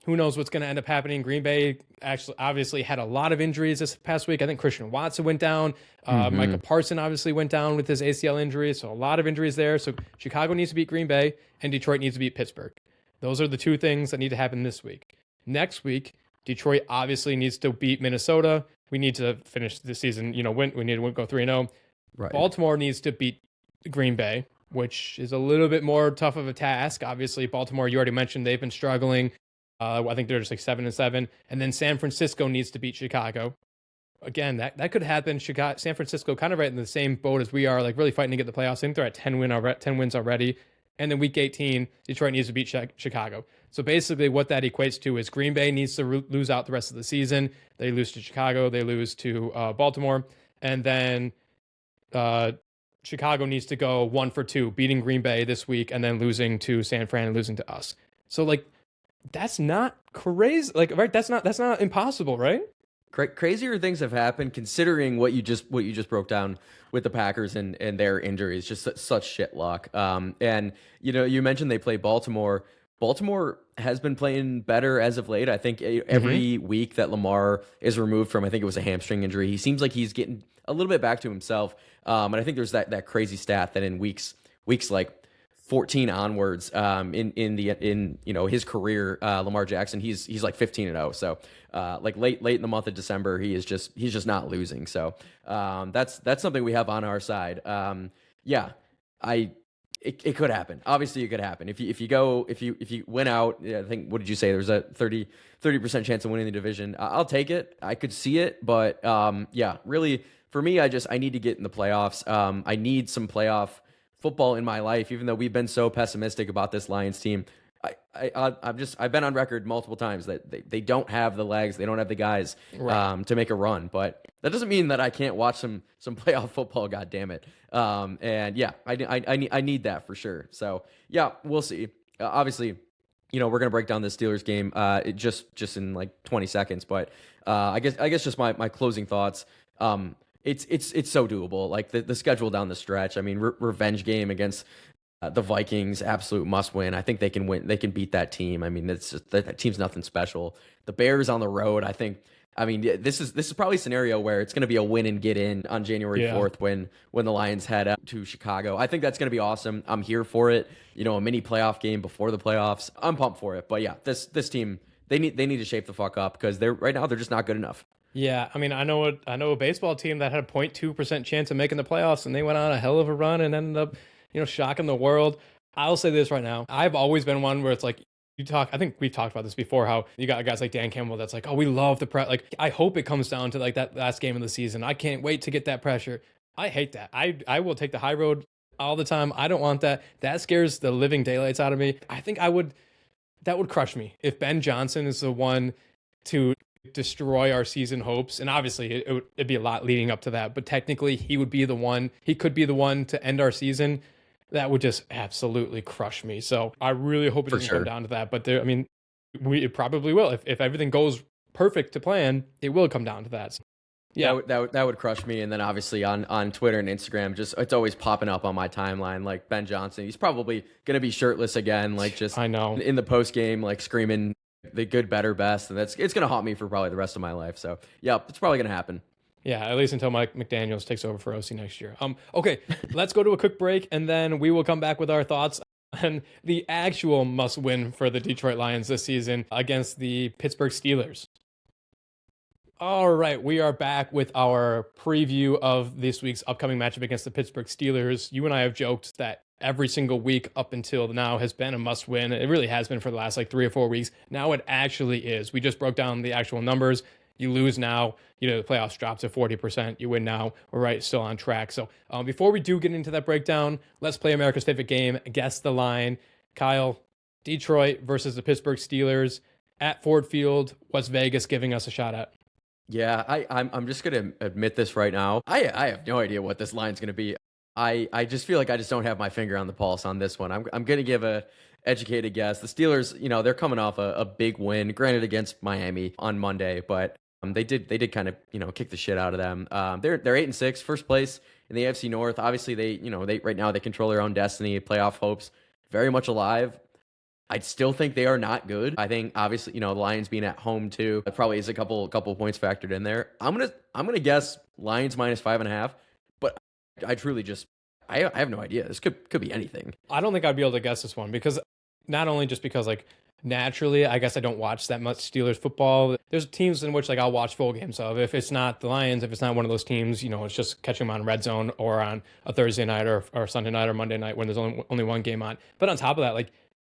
Who knows what's going to end up happening? Green Bay actually obviously had a lot of injuries this past week. I think Christian Watson went down. Micah Parson obviously went down with his ACL injury. So a lot of injuries there. So Chicago needs to beat Green Bay, and Detroit needs to beat Pittsburgh. Those are the 2 things that need to happen this week. Next week, Detroit obviously needs to beat Minnesota. We need to finish the season, win. We need to go 3-0. Right. Baltimore needs to beat Green Bay, which is a little bit more tough of a task. Obviously, Baltimore, you already mentioned, they've been struggling. I think they're just like 7-7. And then San Francisco needs to beat Chicago. Again, that could happen. San Francisco kind of right in the same boat as we are, like really fighting to get the playoffs. I think they're at 10 wins already. And then week 18, Detroit needs to beat Chicago. So basically what that equates to is Green Bay needs to lose out the rest of the season. They lose to Chicago. They lose to Baltimore. And then Chicago needs to go 1-for-2, beating Green Bay this week and then losing to San Fran and losing to us. So like, that's not crazy. Like, right? That's not impossible, right? Crazier things have happened considering what you just broke down with the Packers and their injuries. Just such shit luck. And you mentioned they play Baltimore. Baltimore has been playing better as of late. I think every week that Lamar is removed from, I think it was a hamstring injury, he seems like he's getting a little bit back to himself. And I think there's that crazy stat that in weeks like 14 onwards, in his career, Lamar Jackson, he's like 15-0. So like late in the month of December, he's just not losing. So that's something we have on our side. It could happen. Obviously, it could happen. If you win out, I think, what did you say? There's a 30% chance of winning the division. I'll take it. I could see it, but really for me, I need to get in the playoffs. I need some playoff football in my life, even though we've been so pessimistic about this Lions team. I've been on record multiple times that they don't have the legs, they don't have the guys to make a run. But that doesn't mean that I can't watch some playoff football. God damn it! I need that for sure. So yeah, we'll see. Obviously, we're gonna break down the Steelers game just in like 20 seconds. But I guess just my closing thoughts. It's so doable. Like the schedule down the stretch. I mean, revenge game against the Vikings, absolute must win. I think they can win. They can beat that team. I mean, that team's nothing special. The Bears on the road. This is probably a scenario where it's going to be a win and get in on January 4th when the Lions head up to Chicago. I think that's going to be awesome. I'm here for it. A mini playoff game before the playoffs. I'm pumped for it. But yeah, this team, they need to shape the fuck up because right now they're just not good enough. Yeah, I mean, I know a baseball team that had a 0.2% chance of making the playoffs, and they went on a hell of a run and ended up, shocking the world. I'll say this right now. I've always been one where it's like, I think we've talked about this before, how you got guys like Dan Campbell that's like, oh, we love the press. Like, I hope it comes down to like that last game of the season. I can't wait to get that pressure. I hate that. I will take the high road all the time. I don't want that. That scares the living daylights out of me. I think that would crush me if Ben Johnson is the one to destroy our season hopes. And obviously it'd be a lot leading up to that, but technically he could be the one to end our season. That would just absolutely crush me. So I really hope it doesn't come down to that, but it probably will. If everything goes perfect to plan, it will come down to that. So, yeah, that would crush me. And then obviously on Twitter and Instagram, it's always popping up on my timeline, like Ben Johnson, he's probably going to be shirtless again. Like just, I know, in the post game, like screaming the good, better, best. And it's going to haunt me for probably the rest of my life. So yeah, it's probably going to happen. Yeah, at least until Mike McDaniels takes over for OC next year. Okay, let's go to a quick break, and then we will come back with our thoughts on the actual must-win for the Detroit Lions this season against the Pittsburgh Steelers. All right, we are back with our preview of this week's upcoming matchup against the Pittsburgh Steelers. You and I have joked that every single week up until now has been a must-win. It really has been for the last 3 or 4 weeks. Now it actually is. We just broke down the actual numbers. You lose now, the playoffs drop to 40%. You win now, we're still on track. So before we do get into that breakdown, let's play America's favorite game, Guess the Line. Kyle, Detroit versus the Pittsburgh Steelers at Ford Field. What's Vegas giving us a shot at? Yeah, I'm just going to admit this right now. I have no idea what this line's going to be. I just feel like I just don't have my finger on the pulse on this one. I'm going to give a educated guess. The Steelers, they're coming off a big win, granted against Miami on Monday, but they did kind of kick the shit out of them. They're 8-6, first place in the AFC North. Obviously they right now they control their own destiny. Playoff hopes very much alive. I still think they are not good. I think obviously the Lions being at home too, that probably is a couple points factored in there. I'm gonna guess Lions -5.5, but I truly I have no idea. This could be anything. I don't think I'd be able to guess this one because not only just because naturally, I guess I don't watch that much Steelers football. There's teams in which I'll watch full games of. If it's not the Lions, if it's not one of those teams, it's just catching them on Red Zone or on a Thursday night or Sunday night or Monday night when there's only one game on. But on top of that,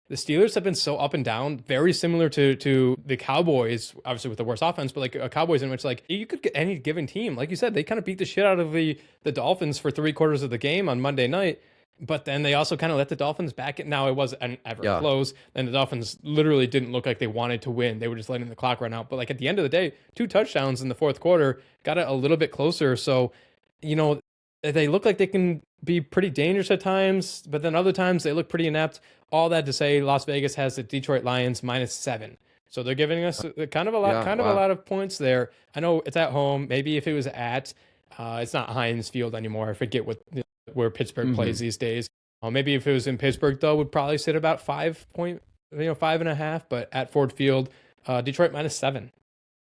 the Steelers have been so up and down, very similar to the Cowboys, obviously with the worst offense, but a Cowboys in which you could get any given team. Like you said, they kind of beat the shit out of the Dolphins for 3/4 of the game on Monday night. But then they also kind of let the Dolphins back. Now, it wasn't ever close. And the Dolphins literally didn't look like they wanted to win. They were just letting the clock run out. But at the end of the day, 2 touchdowns in the fourth quarter got it a little bit closer. So, They look like they can be pretty dangerous at times, but then other times they look pretty inept. All that to say, Las Vegas has the Detroit Lions -7. So they're giving us kind of a lot, Yeah, a wow. lot of points there. I know it's at home. Maybe if it was at, it's not Heinz Field anymore. I forget where Pittsburgh plays Hmm. these days. Maybe if it was in Pittsburgh though, would probably sit about 5 point, 5.5. But at Ford Field, Detroit -7.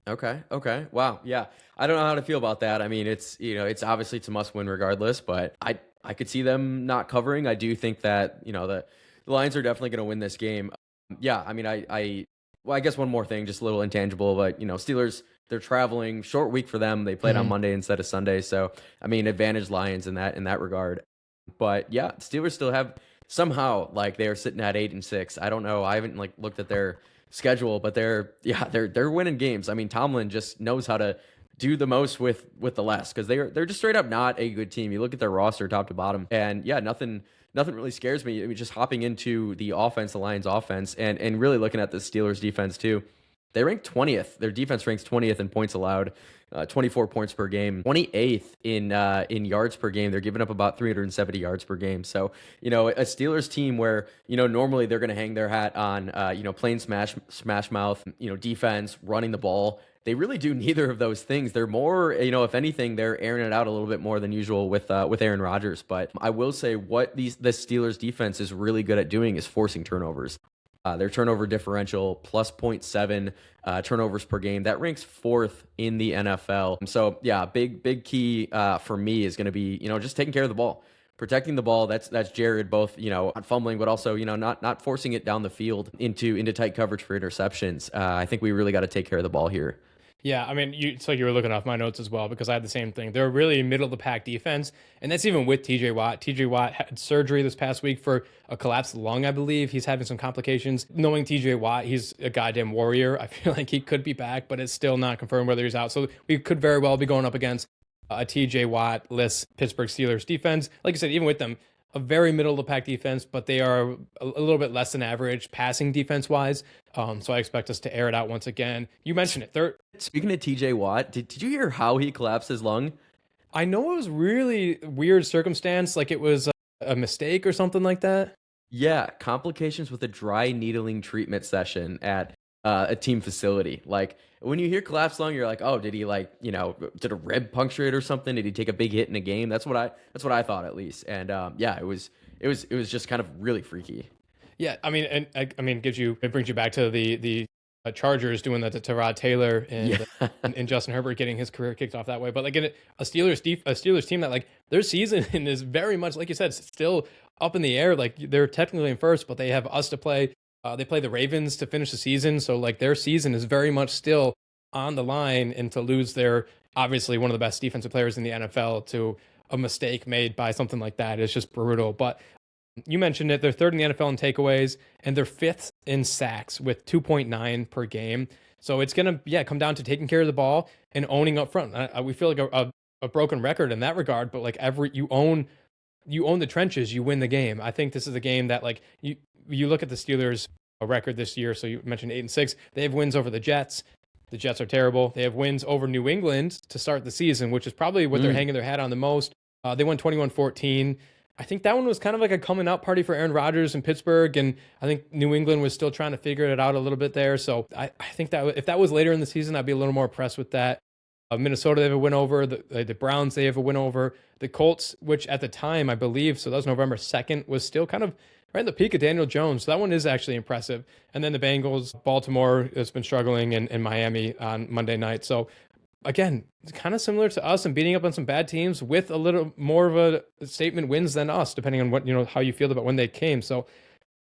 Okay. Okay. Wow. Yeah. I don't know how to feel about that. I mean, it's obviously it's a must win regardless, but I could see them not covering. I do think that, the Lions are definitely going to win this game. Yeah. I mean, well, I guess one more thing, just a little intangible, but Steelers, they're traveling, short week for them. They played on Mhm. Monday instead of Sunday. So, I mean, advantage Lions in that regard. But yeah, Steelers still have somehow like they're sitting at 8-6. I don't know. I haven't like looked at their schedule, but they're winning games. I mean, Tomlin just knows how to do the most with the less because they're just straight up not a good team. You look at their roster top to bottom, and yeah, nothing really scares me. I mean, just hopping into the offense, the Lions offense, and really looking at the Steelers defense too. They rank 20th. Their defense ranks 20th in points allowed, 24 points per game, 28th in yards per game. They're giving up about 370 yards per game. So, a Steelers team where, normally they're going to hang their hat on, plain smash mouth, defense, running the ball. They really do neither of those things. They're more, if anything, they're airing it out a little bit more than usual with Aaron Rodgers. But I will say what the Steelers defense is really good at doing is forcing turnovers. Their turnover differential plus +0.7 turnovers per game. That ranks 4th in the NFL. So yeah, big key for me is going to be just taking care of the ball, protecting the ball. That's Jared, both not fumbling, but also not forcing it down the field into tight coverage for interceptions. I think we really got to take care of the ball here. Yeah, I mean, it's like you were looking off my notes as well because I had the same thing. They're really middle of the pack defense, and that's even with TJ Watt. TJ Watt had surgery this past week for a collapsed lung, I believe. He's having some complications. Knowing TJ Watt, he's a goddamn warrior. I feel like he could be back, but it's still not confirmed whether he's out. So we could very well be going up against a TJ Watt-less Pittsburgh Steelers defense. Like I said, even with them, a very middle of the pack defense, but they are a little bit less than average passing defense wise. So I expect us to air it out once again. You mentioned it. Speaking of TJ Watt, did you hear how he collapsed his lung? I know it was really weird circumstance, like it was a mistake or something like that. Yeah, complications with a dry needling treatment session at a team facility. Like when you hear collapsed lung, you're like, oh, did he did a rib puncture it or something? Did he take a big hit in a game? That's what I thought at least. And yeah, it was just kind of really freaky. Yeah, I mean, and I mean, it brings you back to the Chargers doing that to Tyrod Taylor Yeah. and Justin Herbert getting his career kicked off that way. But like a Steelers team that like their season is very much like you said, it's still up in the air. Like they're technically in first, but they have us to play. They play the Ravens to finish the season, so like their season is very much still on the line, and to lose their obviously one of the best defensive players in the NFL to a mistake made by something like that is just brutal. But you mentioned it. They're third in the NFL in takeaways, and they're fifth in sacks with 2.9 per game. So it's gonna come down to taking care of the ball and owning up front. We feel like a broken record in that regard, but like you own the trenches, you win the game. I think this is a game that like you look at the Steelers' record this year. So you mentioned 8-6. They have wins over the Jets. The Jets are terrible. They have wins over New England to start the season, which is probably what they're hanging their hat on the most. They won 21-14. I think that one was kind of like a coming out party for Aaron Rodgers in Pittsburgh, and I think New England was still trying to figure it out a little bit there. So I think that if that was later in the season, I'd be a little more impressed with that. Minnesota, they have a win over. The Browns, they have a win over. The Colts, which at the time, I believe, so that was November 2nd, was still kind of right in the peak of Daniel Jones. So that one is actually impressive. And then the Bengals, Baltimore has been struggling, and Miami on Monday night. So again, it's kind of similar to us and beating up on some bad teams with a little more of a statement wins than us, depending on what, how you feel about when they came. So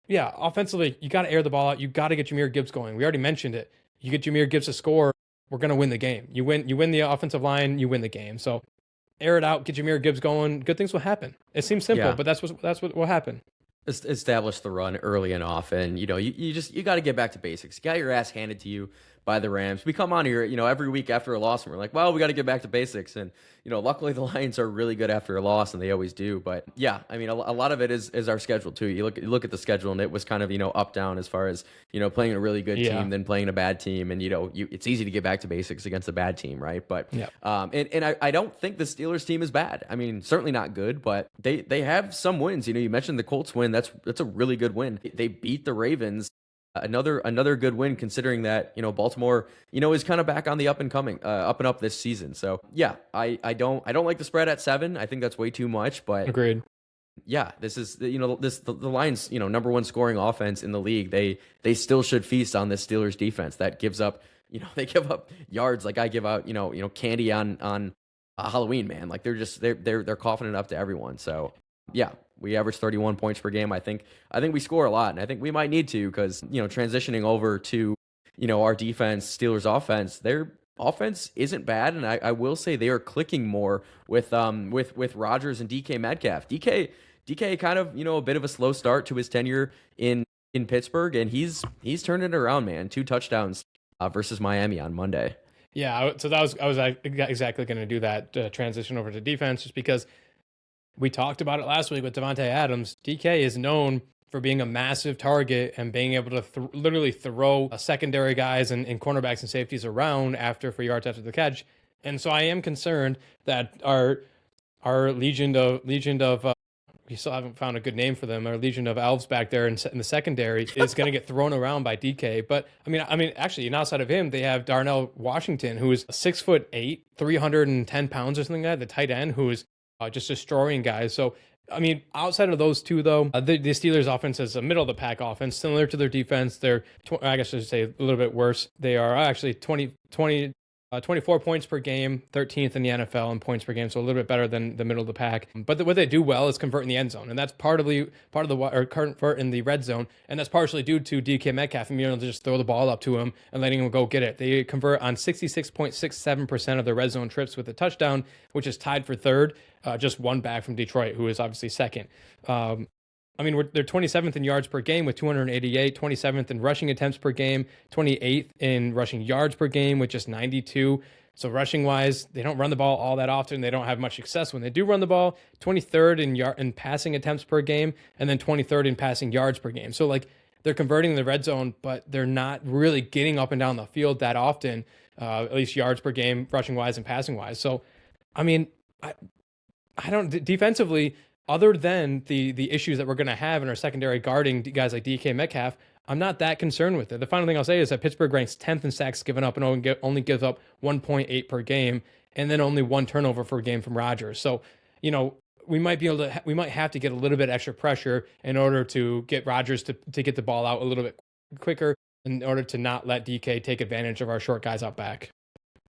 yeah, offensively, you got to air the ball out. You got to get Jahmyr Gibbs going. We already mentioned it. You get Jahmyr Gibbs to score, we're going to win the game. You win the offensive line, you win the game. So air it out, get Jahmyr Gibbs going. Good things will happen. It seems simple, Yeah. but that's what will happen. Establish the run early and often. You got to get back to basics. You got your ass handed to you by the Rams. We come on here, every week after a loss, and we're like, well, we got to get back to basics. And, luckily the Lions are really good after a loss, and they always do. But yeah, I mean, a lot of it is our schedule too. You look at the schedule, and it was kind of, up down as far as, playing a really good team, then playing a bad team. And, it's easy to get back to basics against a bad team, right? But, and I don't think the Steelers team is bad. I mean, certainly not good, but they have some wins. You mentioned the Colts win. That's a really good win. They beat the Ravens. Another good win, considering that Baltimore is kind of back on the up and up this season. So yeah, I don't like the spread at 7. I think that's way too much. But agreed. Yeah, this is the Lions number one scoring offense in the league. They still should feast on this Steelers defense that gives up they give up yards like I give out candy on Halloween, man. Like they're coughing it up to everyone. So yeah. We average 31 points per game. I think we score a lot, and I think we might need to because transitioning over to our defense, Steelers offense, their offense isn't bad, and I will say they are clicking more with Rodgers and DK Metcalf. DK kind of a bit of a slow start to his tenure in Pittsburgh, and he's turned it around, man. 2 touchdowns versus Miami on Monday. Yeah, so I was exactly going to do that transition over to defense, just because. We talked about it last week with Devontae Adams. DK is known for being a massive target and being able to literally throw secondary guys and cornerbacks and safeties around for yards after the catch. And so I am concerned that our legion of we still haven't found a good name for them. Our legion of elves back there in the secondary is going to get thrown around by DK. But I mean, actually, and outside of him, they have Darnell Washington, who is 6'8", 310 pounds or something like that. The tight end, who is just destroying guys. So, I mean, outside of those two, though, the Steelers' offense is a middle-of-the-pack offense, similar to their defense. They're, I guess I should say, a little bit worse. They are actually 24 points per game, 13th in the NFL in points per game, so a little bit better than the middle of the pack. But what they do well is convert in the end zone, and that's part of the convert in the red zone, and that's partially due to DK Metcalf and being able to just throw the ball up to him and letting him go get it. They convert on 66.67% of their red zone trips with a touchdown, which is tied for third, just one back from Detroit, who is obviously second. I mean, they're 27th in yards per game with 288, 27th in rushing attempts per game, 28th in rushing yards per game with just 92. So rushing-wise, they don't run the ball all that often. They don't have much success when they do run the ball. 23rd in passing attempts per game, and then 23rd in passing yards per game. So, like, they're converting in the red zone, but they're not really getting up and down the field that often, at least yards per game, rushing-wise and passing-wise. So, I mean, I don't defensively, other than the issues that we're going to have in our secondary guarding guys like DK Metcalf, I'm not that concerned with it. The final thing I'll say is that Pittsburgh ranks 10th in sacks given up and only gives up 1.8 per game, and then only 1 turnover per game from Rodgers. So, we might have to get a little bit extra pressure in order to get Rodgers to get the ball out a little bit quicker in order to not let DK take advantage of our short guys out back.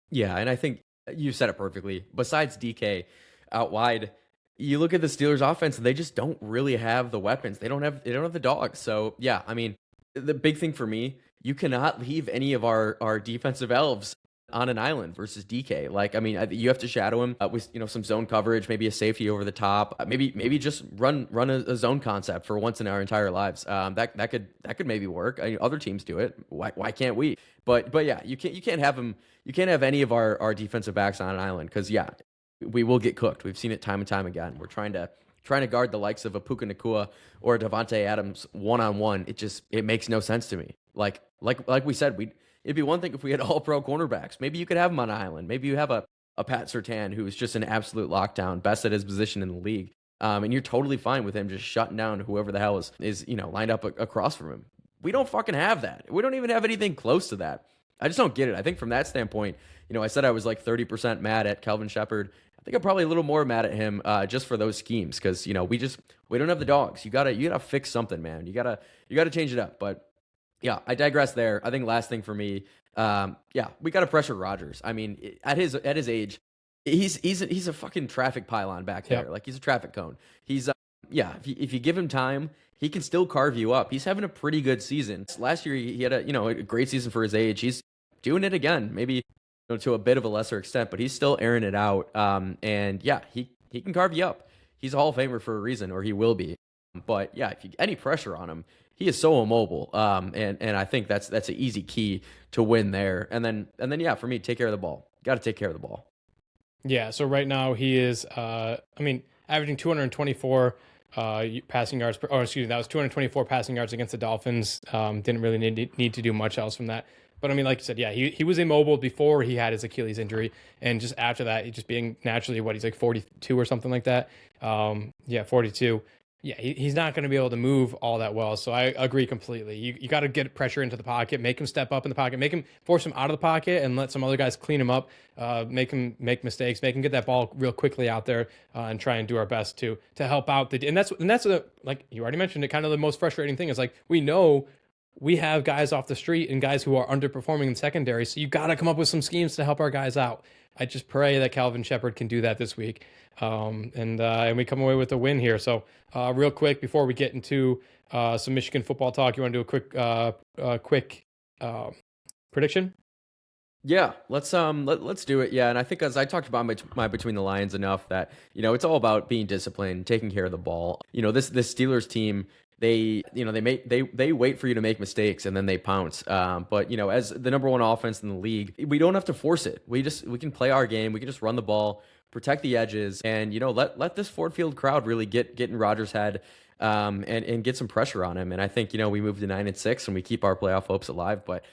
Yeah, and I think you said it perfectly. Besides DK out wide, you look at the Steelers offense and they just don't really have the weapons. They don't have the dogs. So yeah, I mean, the big thing for me, you cannot leave any of our defensive elves on an island versus DK. Like, I mean, you have to shadow him with some zone coverage, maybe a safety over the top, maybe just run a zone concept for once in our entire lives. That could maybe work. I mean, other teams do it. Why can't we? But yeah, you can't have him. You can't have any of our defensive backs on an island because yeah, we will get cooked. We've seen it time and time again. We're trying to guard the likes of a Puka Nacua or a Devontae Adams one-on-one. It makes no sense to me. Like we said, it'd be one thing if we had all pro cornerbacks. Maybe you could have him on an island. Maybe you have a Pat Surtain who's just an absolute lockdown, best at his position in the league. And you're totally fine with him just shutting down whoever the hell is lined up across from him. We don't fucking have that. We don't even have anything close to that. I just don't get it. I think from that standpoint, I said I was like 30% mad at Kelvin Shepherd. I think I'm probably a little more mad at him just for those schemes because we don't have the dogs. You gotta fix something, man. You gotta change it up. But yeah, I digress there. I think last thing for me, we gotta pressure Rodgers. I mean, at his age, he's a fucking traffic pylon back there. Yep. Like he's a traffic cone. He's if you give him time, he can still carve you up. He's having a pretty good season. Last year he had a great season for his age. He's doing it again. Maybe to a bit of a lesser extent, but he's still airing it out. And yeah, he can carve you up. He's a Hall of Famer for a reason, or he will be. But yeah, if you get any pressure on him, he is so immobile. And I think that's an easy key to win there. And then yeah, for me, take care of the ball. Got to take care of the ball. Yeah, so right now he is, averaging 224 passing yards. That was 224 passing yards against the Dolphins. Didn't really need to do much else from that. But I mean, like you said, yeah, he was immobile before he had his Achilles injury, and just after that, he just being naturally he's like 42 or something like that. 42. Yeah, he's not going to be able to move all that well. So I agree completely. You got to get pressure into the pocket, make him step up in the pocket, force him out of the pocket, and let some other guys clean him up, make him make mistakes, make him get that ball real quickly out there, and try and do our best to help out and that's like you already mentioned it. Kind of the most frustrating thing is like we know we have guys off the street and guys who are underperforming in secondary, so you got to come up with some schemes to help our guys out. I just pray that Calvin Shepard can do that this week, and we come away with a win here. So, real quick before we get into some Michigan football talk, you want to do a quick prediction? Yeah, let's do it. Yeah, and I think as I talked about my between the lines enough that it's all about being disciplined, taking care of the ball. This Steelers team. They wait for you to make mistakes and then they pounce. But as the number one offense in the league, we don't have to force it. We can play our game. We can just run the ball, protect the edges, and let this Ford Field crowd really get in Rodgers' head, and get some pressure on him. And I think we move to 9-6 and we keep our playoff hopes alive. But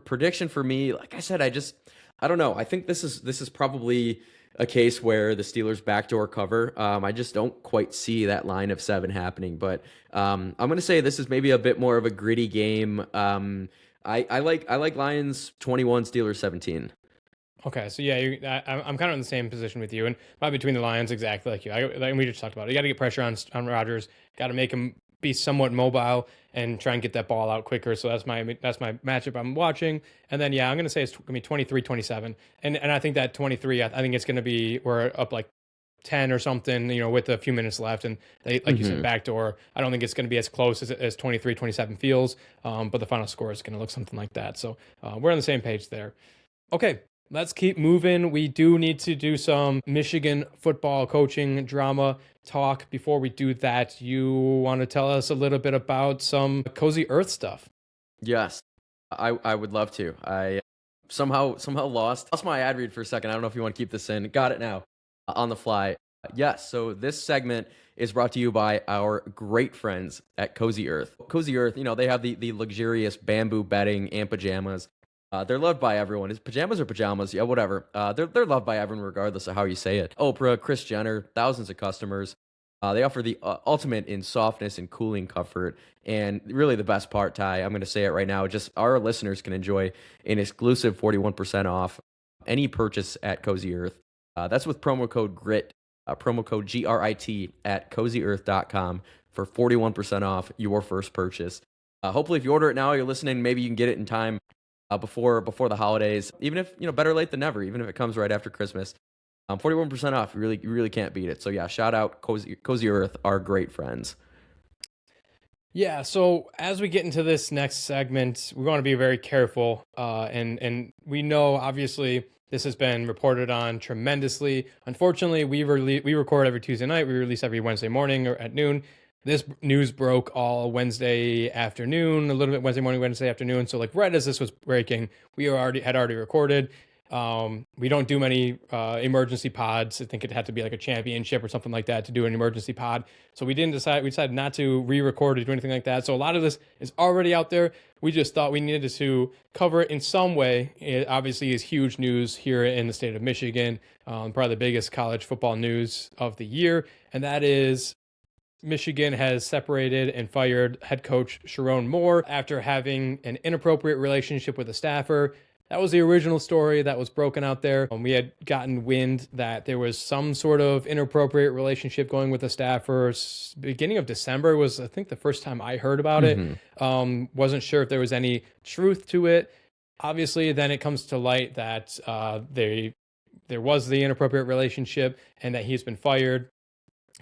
prediction for me, like I said, I don't know. I think this is probably a case where the Steelers backdoor cover. I just don't quite see that line of 7 happening, but I'm going to say this is maybe a bit more of a gritty game. I like Lions 21, Steelers 17. Okay, so yeah, I'm kind of in the same position with you, and between the Lions, exactly like you. Like we just talked about it. You got to get pressure on Rodgers. Got to make him be somewhat mobile and try and get that ball out quicker. So that's my matchup I'm watching. And then, I'm going to say it's going to be 23-27. And I think that 23, I think it's going to be, we're up like 10 or something, with a few minutes left. And you said, backdoor. I don't think it's going to be as close as 23-27 feels. But the final score is going to look something like that. So we're on the same page there. Okay. Let's keep moving. We do need to do some Michigan football coaching drama talk. Before we do that, you want to tell us a little bit about some Cozy Earth stuff? Yes, I would love to. I somehow lost my ad read for a second. I don't know if you want to keep this in. Got it now on the fly. Yes, so this segment is brought to you by our great friends at Cozy Earth. Cozy Earth, they have the luxurious bamboo bedding and pajamas. They're loved by everyone. Is pajamas or pajamas? Yeah, whatever. They're loved by everyone regardless of how you say it. Oprah, Kris Jenner, thousands of customers. They offer the ultimate in softness and cooling comfort. And really the best part, Ty, I'm going to say it right now, just our listeners can enjoy an exclusive 41% off any purchase at Cozy Earth. That's with promo code GRIT, promo code GRIT at CozyEarth.com for 41% off your first purchase. Hopefully if you order it now, you're listening, maybe you can get it in time before the holidays, even if, better late than never, even if it comes right after Christmas. 41% off, you really can't beat it. So yeah, shout out Cozy Earth, our great friends. Yeah, so as we get into this next segment, we're going to be very careful, and we know, obviously, this has been reported on tremendously. Unfortunately, we record every Tuesday night, we release every Wednesday morning or at noon. This news broke all Wednesday afternoon, a little bit Wednesday morning, Wednesday afternoon. So like right as this was breaking, we had already recorded. We don't do many emergency pods. I think it had to be like a championship or something like that to do an emergency pod. So we decided not to re-record or do anything like that. So a lot of this is already out there. We just thought we needed to cover it in some way. It obviously is huge news here in the state of Michigan, probably the biggest college football news of the year. And that is Michigan has separated and fired head coach Sherrone Moore after having an inappropriate relationship with a staffer. That was the original story that was broken out there. We had gotten wind that there was some sort of inappropriate relationship going with a staffer. Beginning of December was, I think, the first time I heard about it. Wasn't sure if there was any truth to it. Obviously, then it comes to light that there was the inappropriate relationship and that he's been fired.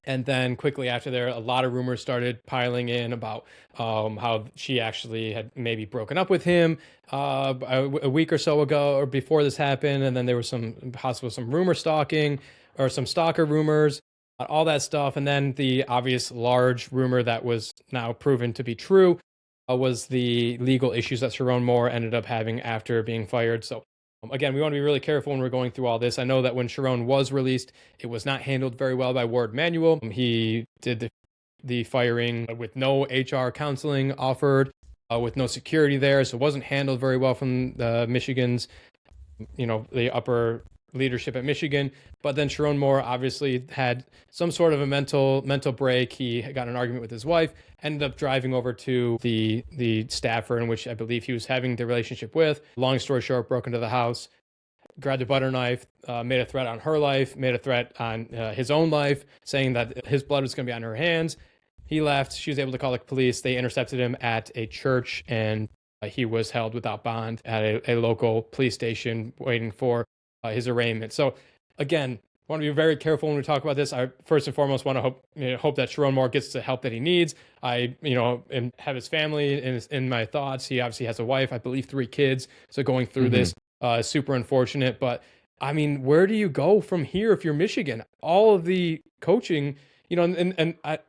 And then quickly after there, a lot of rumors started piling in about how she actually had maybe broken up with him a week or so ago or before this happened. And then there was some rumor stalking or some stalker rumors. all that stuff. And then the obvious large rumor that was now proven to be true was the legal issues that Sherrone Moore ended up having after being fired. So again, we want to be really careful when we're going through all this. I know that when Sherrone was released, it was not handled very well by Ward Manuel. He did the firing with no HR counseling offered, with no security there. So it wasn't handled very well from Michigan's, the upper leadership at Michigan. But then Sherrone Moore obviously had some sort of a mental break. He got in an argument with his wife, ended up driving over to the staffer in which I believe he was having the relationship with. Long story short, broke into the house, grabbed a butter knife, made a threat on her life, made a threat on his own life, saying that his blood was going to be on her hands. He left. She was able to call the police. They intercepted him at a church, and he was held without bond at a local police station waiting for his arraignment. So again, I want to be very careful when we talk about this. I first and foremost want to hope that Sherrone Moore gets the help that he needs. I and have his family in my thoughts. He obviously has a wife, I believe 3 kids. So going through this is super unfortunate. But I mean, where do you go from here if you're Michigan? All of the coaching, God,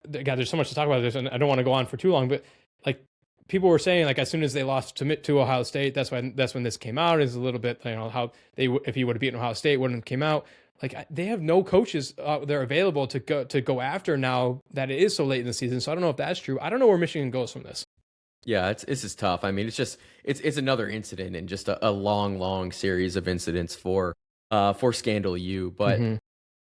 there's so much to talk about this, and I don't want to go on for too long. But like, people were saying, like, as soon as they lost to Ohio State, that's when this came out. Is a little bit, how if he would have beaten Ohio State, wouldn't have came out. Like, they have no coaches they're available to go after now that it is so late in the season. So I don't know if that's true. I don't know where Michigan goes from this. Yeah, it's just tough. I mean, it's another incident in just a long series of incidents for Scandal U. But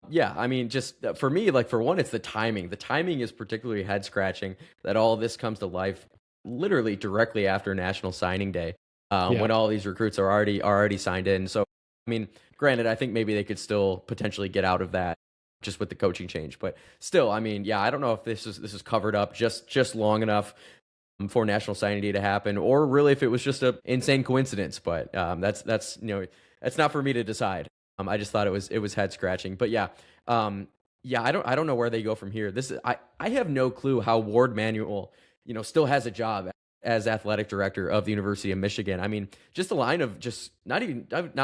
yeah, I mean, just for me, like, for one, it's the timing. The timing is particularly head scratching that all of this comes to life literally directly after National Signing Day, when all these recruits are already signed in. So, I mean, granted, I think maybe they could still potentially get out of that just with the coaching change, but still, I mean, yeah, I don't know if this is covered up just long enough for National Signing Day to happen, or really if it was just a insane coincidence. But that's that's not for me to decide. I just thought it was head scratching. But yeah, I don't know where they go from here. I have no clue how Ward Manuel still has a job as athletic director of the University of Michigan. I mean, just the line of just not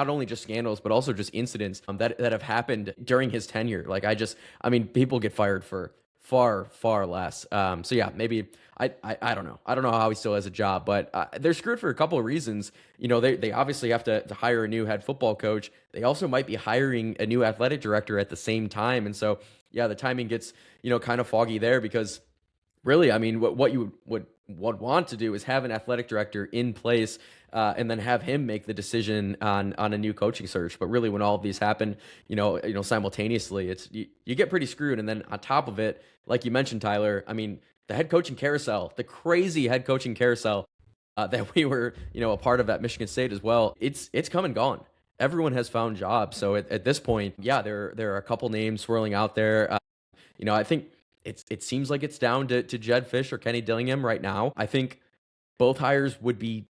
only just scandals, but also just incidents that have happened during his tenure. Like, I mean, people get fired for far less. So yeah, maybe I don't know. I don't know how he still has a job, but they're screwed for a couple of reasons. They obviously have to hire a new head football coach. They also might be hiring a new athletic director at the same time. And so, yeah, the timing gets, kind of foggy there, because really, I mean, what you would want to do is have an athletic director in place, and then have him make the decision on a new coaching search. But really, when all of these happen, simultaneously, you get pretty screwed. And then on top of it, like you mentioned, Tyler, I mean, the head coaching carousel, the crazy head coaching carousel that we were, a part of at Michigan State as well, it's come and gone. Everyone has found jobs. So at this point, yeah, there are a couple names swirling out there. I think it seems like it's down to Jed Fish or Kenny Dillingham right now. I think both hires would be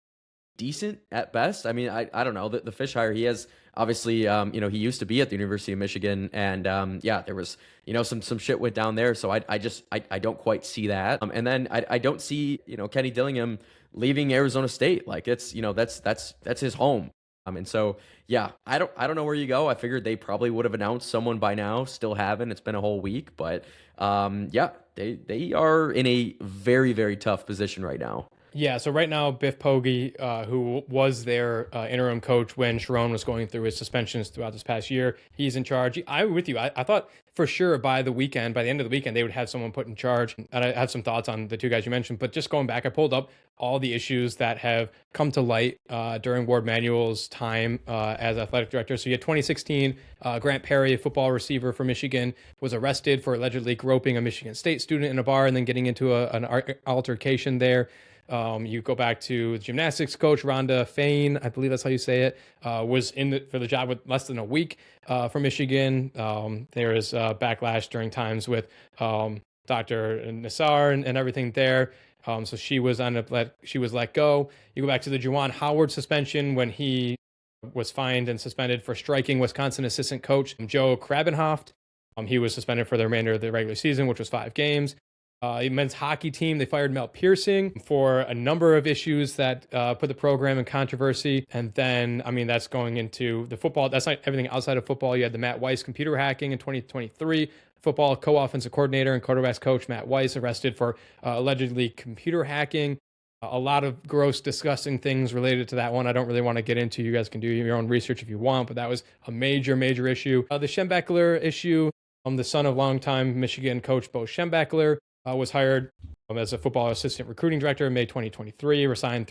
decent at best. I mean, I don't know. The Fish hire, he has obviously, he used to be at the University of Michigan, and there was, some shit went down there. So I don't quite see that. And then I don't see, Kenny Dillingham leaving Arizona State. Like, it's, that's his home. And so, yeah, I don't know where you go. I figured they probably would have announced someone by now. Still haven't. It's been a whole week, but they are in a very, very tough position right now. Yeah, so right now, Biff Poggi, who was their interim coach when Sherrone was going through his suspensions throughout this past year, he's in charge. I'm with you. I thought for sure by the end of the weekend, they would have someone put in charge. And I have some thoughts on the 2 guys you mentioned. But just going back, I pulled up all the issues that have come to light during Ward Manuel's time as athletic director. So you had 2016, Grant Perry, a football receiver for Michigan, was arrested for allegedly groping a Michigan State student in a bar and then getting into an altercation there. You go back to gymnastics coach Rhonda Fain, I believe that's how you say it, was for the job with less than a week for Michigan. There is backlash during times with Dr. Nassar and everything there. So she was let go. You go back to the Juwan Howard suspension when he was fined and suspended for striking Wisconsin assistant coach Joe Krabenhoft. He was suspended for the remainder of the regular season, which was 5 games. Men's hockey team, they fired Mel Piercing for a number of issues that put the program in controversy. And then, I mean, that's going into the football. That's not everything outside of football. You had the Matt Weiss computer hacking in 2023. Football co-offensive coordinator and quarterbacks coach Matt Weiss arrested for allegedly computer hacking. A lot of gross, disgusting things related to that one. I don't really want to get into. You guys can do your own research if you want, but that was a major, major issue. The Schembechler issue, the son of longtime Michigan coach Bo Schembechler, was hired as a football assistant recruiting director in May 2023, resigned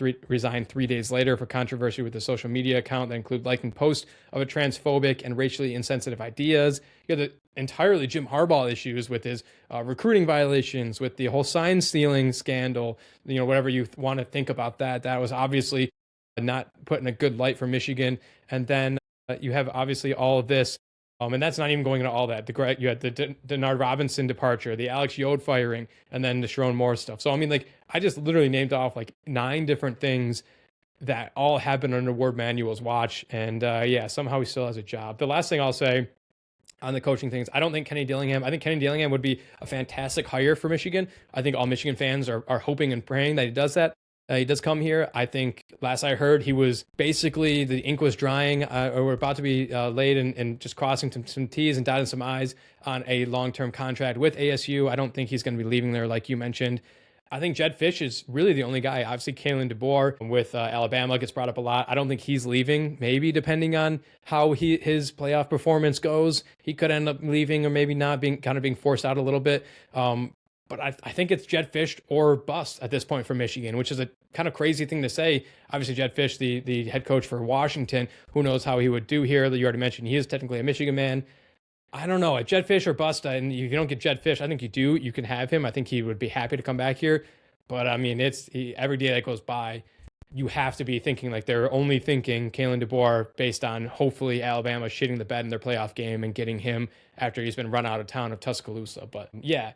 3 days later for controversy with a social media account that included liking posts of a transphobic and racially insensitive ideas. You had the entirely Jim Harbaugh issues with his recruiting violations, with the whole sign stealing scandal, whatever you want to think about that. That was obviously not put in a good light for Michigan. And then you have obviously all of this. And that's not even going into all that. You had the Denard Robinson departure, the Alex Yode firing, and then the Sherrone Moore stuff. So, I mean, I just literally named off 9 different things that all happened under Ward Manuel's watch. And somehow he still has a job. The last thing I'll say on the coaching things, I think Kenny Dillingham would be a fantastic hire for Michigan. I think all Michigan fans are hoping and praying that he does that. He does come here. I think last I heard, he was basically, the ink was drying or we're about to be laid and just crossing some T's and dotting some I's on a long-term contract with ASU. I don't think he's going to be leaving there like you mentioned. I think Jedd Fisch is really the only guy. Obviously, Kalen DeBoer with Alabama gets brought up a lot. I don't think he's leaving. Maybe depending on how his playoff performance goes, he could end up leaving or maybe not, being forced out a little bit. But I think it's Jedd Fisch or bust at this point for Michigan, which is a kind of crazy thing to say. Obviously, Jedd Fisch, the head coach for Washington, who knows how he would do here. You already mentioned he is technically a Michigan man. I don't know. At Jedd Fisch or bust, and if you don't get Jedd Fisch, I think you can have him. I think he would be happy to come back here. But, I mean, every day that goes by, you have to be thinking they're only thinking Kalen DeBoer based on hopefully Alabama shitting the bed in their playoff game and getting him after he's been run out of town of Tuscaloosa. But, yeah.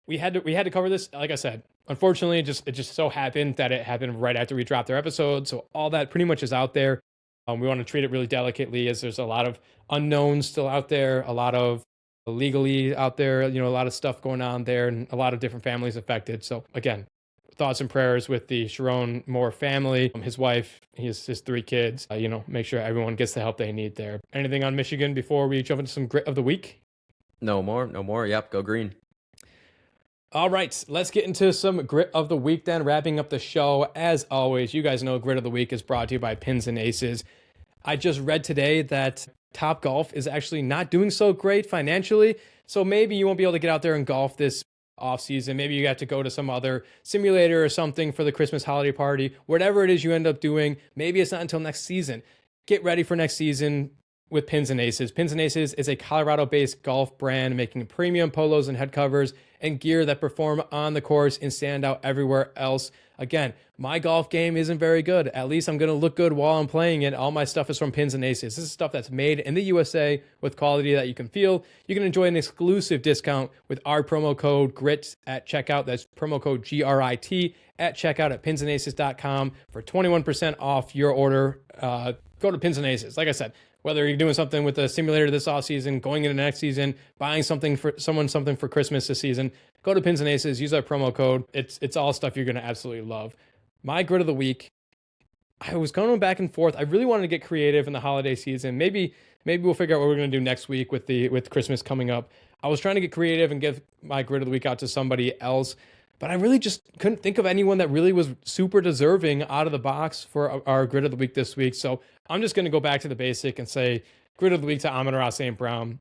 We had to cover this. Like I said, unfortunately, it just so happened that it happened right after we dropped our episode. So all that pretty much is out there. We want to treat it really delicately, as there's a lot of unknowns still out there, a lot of legally out there, a lot of stuff going on there, and a lot of different families affected. So again, thoughts and prayers with the Sherrone Moore family, his wife, his 3 kids. Make sure everyone gets the help they need there. Anything on Michigan before we jump into some grit of the week? No more. Yep, go green. All right, let's get into some Grit of the Week then, wrapping up the show. As always, you guys know Grit of the Week is brought to you by Pins and Aces. I just read today that Topgolf is actually not doing so great financially, so maybe you won't be able to get out there and golf this off-season. Maybe you have to go to some other simulator or something for the Christmas holiday party. Whatever it is you end up doing, maybe it's not until next season. Get ready for next season with Pins and Aces. Pins and Aces is a Colorado-based golf brand making premium polos and head covers and gear that perform on the course and stand out everywhere else. Again, my golf game isn't very good. At least I'm going to look good while I'm playing it. All my stuff is from Pins and Aces. This is stuff that's made in the USA with quality that you can feel. You can enjoy an exclusive discount with our promo code GRIT at checkout. That's promo code GRIT at checkout at pinsandaces.com for 21% off your order. Go to Pins and Aces. Like I said, whether you're doing something with the simulator this offseason, going into next season, buying something for someone something for Christmas this season, go to Pins and Aces, use our promo code. It's all stuff you're going to absolutely love. My Grit of the Week, I was going back and forth. I really wanted to get creative in the holiday season. Maybe we'll figure out what we're going to do next week with Christmas coming up. I was trying to get creative and give my Grit of the Week out to somebody else, but I really just couldn't think of anyone that really was super deserving out of the box for our Grit of the Week this week. So I'm just going to go back to the basic and say Grit of the Week to Amon-Ra St. Brown.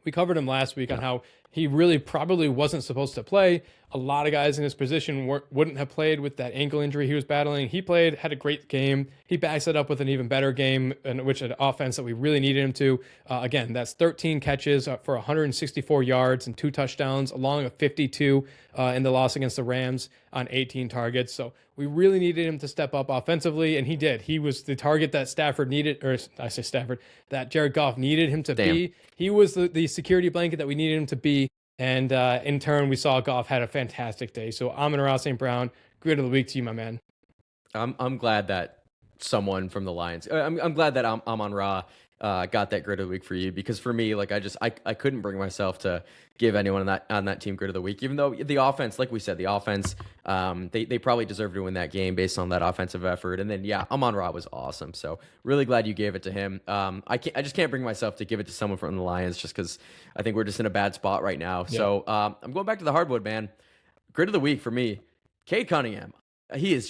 We covered him last week on how he really probably wasn't supposed to play. A lot of guys in his position wouldn't have played with that ankle injury he was battling. He played, had a great game. He backs it up with an even better game, in which an offense that we really needed him to. Again, that's 13 catches for 164 yards and 2 touchdowns, along with 52 in the loss against the Rams on 18 targets. So we really needed him to step up offensively, and he did. He was the target that Stafford needed, or I say Stafford, that Jared Goff needed him to be. He was the security blanket that we needed him to be. And in turn, we saw Goff had a fantastic day. So Amon-Ra St. Brown, Grit of the Week to you, my man. I'm glad that someone from the Lions. I'm glad that Amon-Ra got that grid of the week for you, because for me, like I couldn't bring myself to give anyone on that team grid of the week, even though the offense, like we said, the offense, they probably deserve to win that game based on that offensive effort. And then Amon-Ra was awesome, so really glad you gave it to him. I just can't bring myself to give it to someone from the Lions just because I think we're just in a bad spot right now. Yeah. So I'm going back to the hardwood, man. Grid of the week for me, Cade Cunningham. He's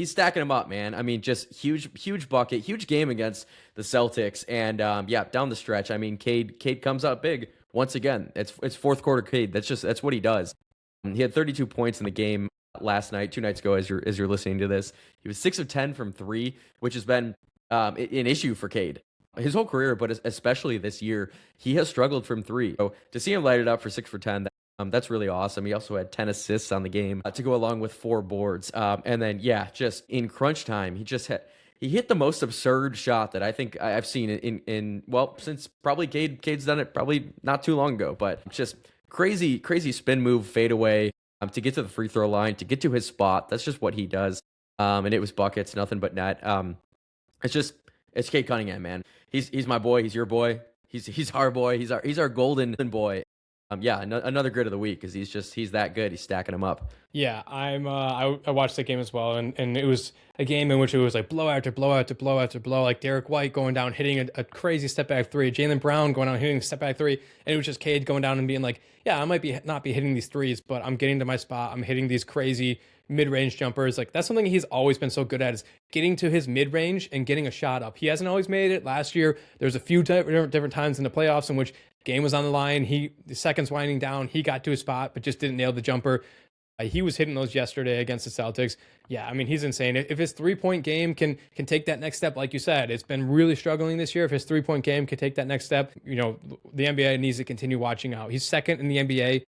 stacking them up, man. I mean, just huge bucket, huge game against the Celtics. And down the stretch, I mean, Cade comes out big once again. It's fourth quarter Cade. That's what he does. He had 32 points in the game last night, 2 nights ago, as you're listening to this. He was 6 of 10 from 3, which has been an issue for Cade his whole career, but especially this year, he has struggled from 3. So to see him light it up for 6 for 10, that's really awesome. He also had 10 assists on the game to go along with 4 boards. And then, just in crunch time, he hit the most absurd shot that I think I've seen in since probably Cade's done it probably not too long ago, but just crazy spin move, fade away to get to the free throw line, to get to his spot. That's just what he does. And it was buckets, nothing but net. It's Cade Cunningham, man. He's my boy. He's your boy. He's our boy. He's our golden boy. Another grid of the week because he's that good. He's stacking them up. Yeah, I watched that game as well, and it was a game in which it was like blow after blow after blow after blow, like Derek White going down hitting a crazy step back 3, Jaylen Brown going down hitting a step back 3, and it was just Cade going down and being like, I might not be hitting these threes, but I'm getting to my spot. I'm hitting these crazy mid-range jumpers. Like that's something he's always been so good at, is getting to his mid-range and getting a shot up. He hasn't always made it. Last year, there's a few different times in the playoffs in which game was on the line. The seconds winding down, he got to his spot, but just didn't nail the jumper. He was hitting those yesterday against the Celtics. Yeah, I mean, he's insane. If his 3-point game can take that next step, like you said, it's been really struggling this year. If his 3-point game can take that next step, the NBA needs to continue watching out. He's second in the NBA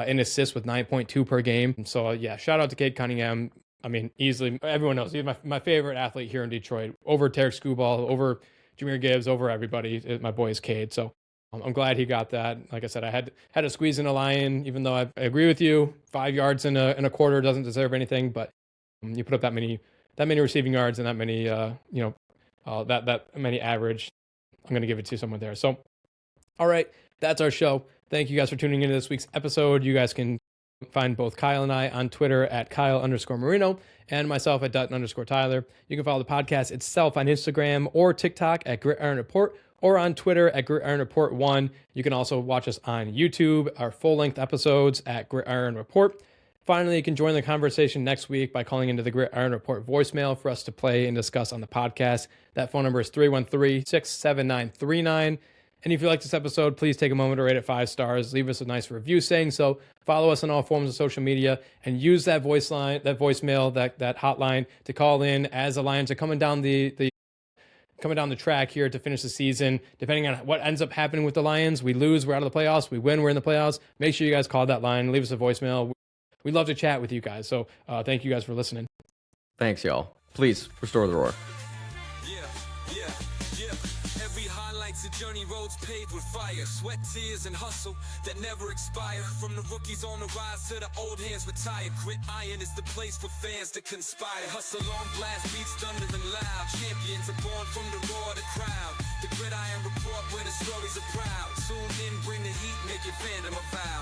in assists with 9.2 per game. So, shout out to Cade Cunningham. I mean, easily, everyone knows he's my favorite athlete here in Detroit. Over Tarek Skubal, over Jahmyr Gibbs, over everybody. My boy is Cade. So I'm glad he got that. Like I said, I had to squeeze in a Lion, even though I agree with you. 5 yards in a quarter doesn't deserve anything, but you put up that many receiving yards and that many that many average, I'm going to give it to someone there. So, all right, that's our show. Thank you guys for tuning into this week's episode. You guys can find both Kyle and I on Twitter at Kyle_Marino and myself at Dutton_Tyler. You can follow the podcast itself on Instagram or TikTok at Gridiron Report, or on Twitter at Gridiron Report 1. You can also watch us on YouTube, our full-length episodes at Gridiron Report. Finally, you can join the conversation next week by calling into the Gridiron Report voicemail for us to play and discuss on the podcast. That phone number is 313-679-3939. And if you like this episode, please take a moment to rate it 5 stars. Leave us a nice review saying so. Follow us on all forms of social media and use that voicemail, that hotline to call in as the Lions are coming down the track here to finish the season. Depending on what ends up happening with the Lions, we lose, we're out of the playoffs. We win, we're in the playoffs. Make sure you guys call that line. Leave us a voicemail. We'd love to chat with you guys. So thank you guys for listening. Thanks, y'all. Please restore the roar. A journey, roads paved with fire, sweat, tears, and hustle that never expire. From the rookies on the rise to the old hands retired. Grit Iron is the place for fans to conspire. Hustle on blast, beats thunder and loud. Champions are born from the roar of the crowd. The Gridiron Report, where the stories are proud. Tune in, bring the heat, make your fandom a vow.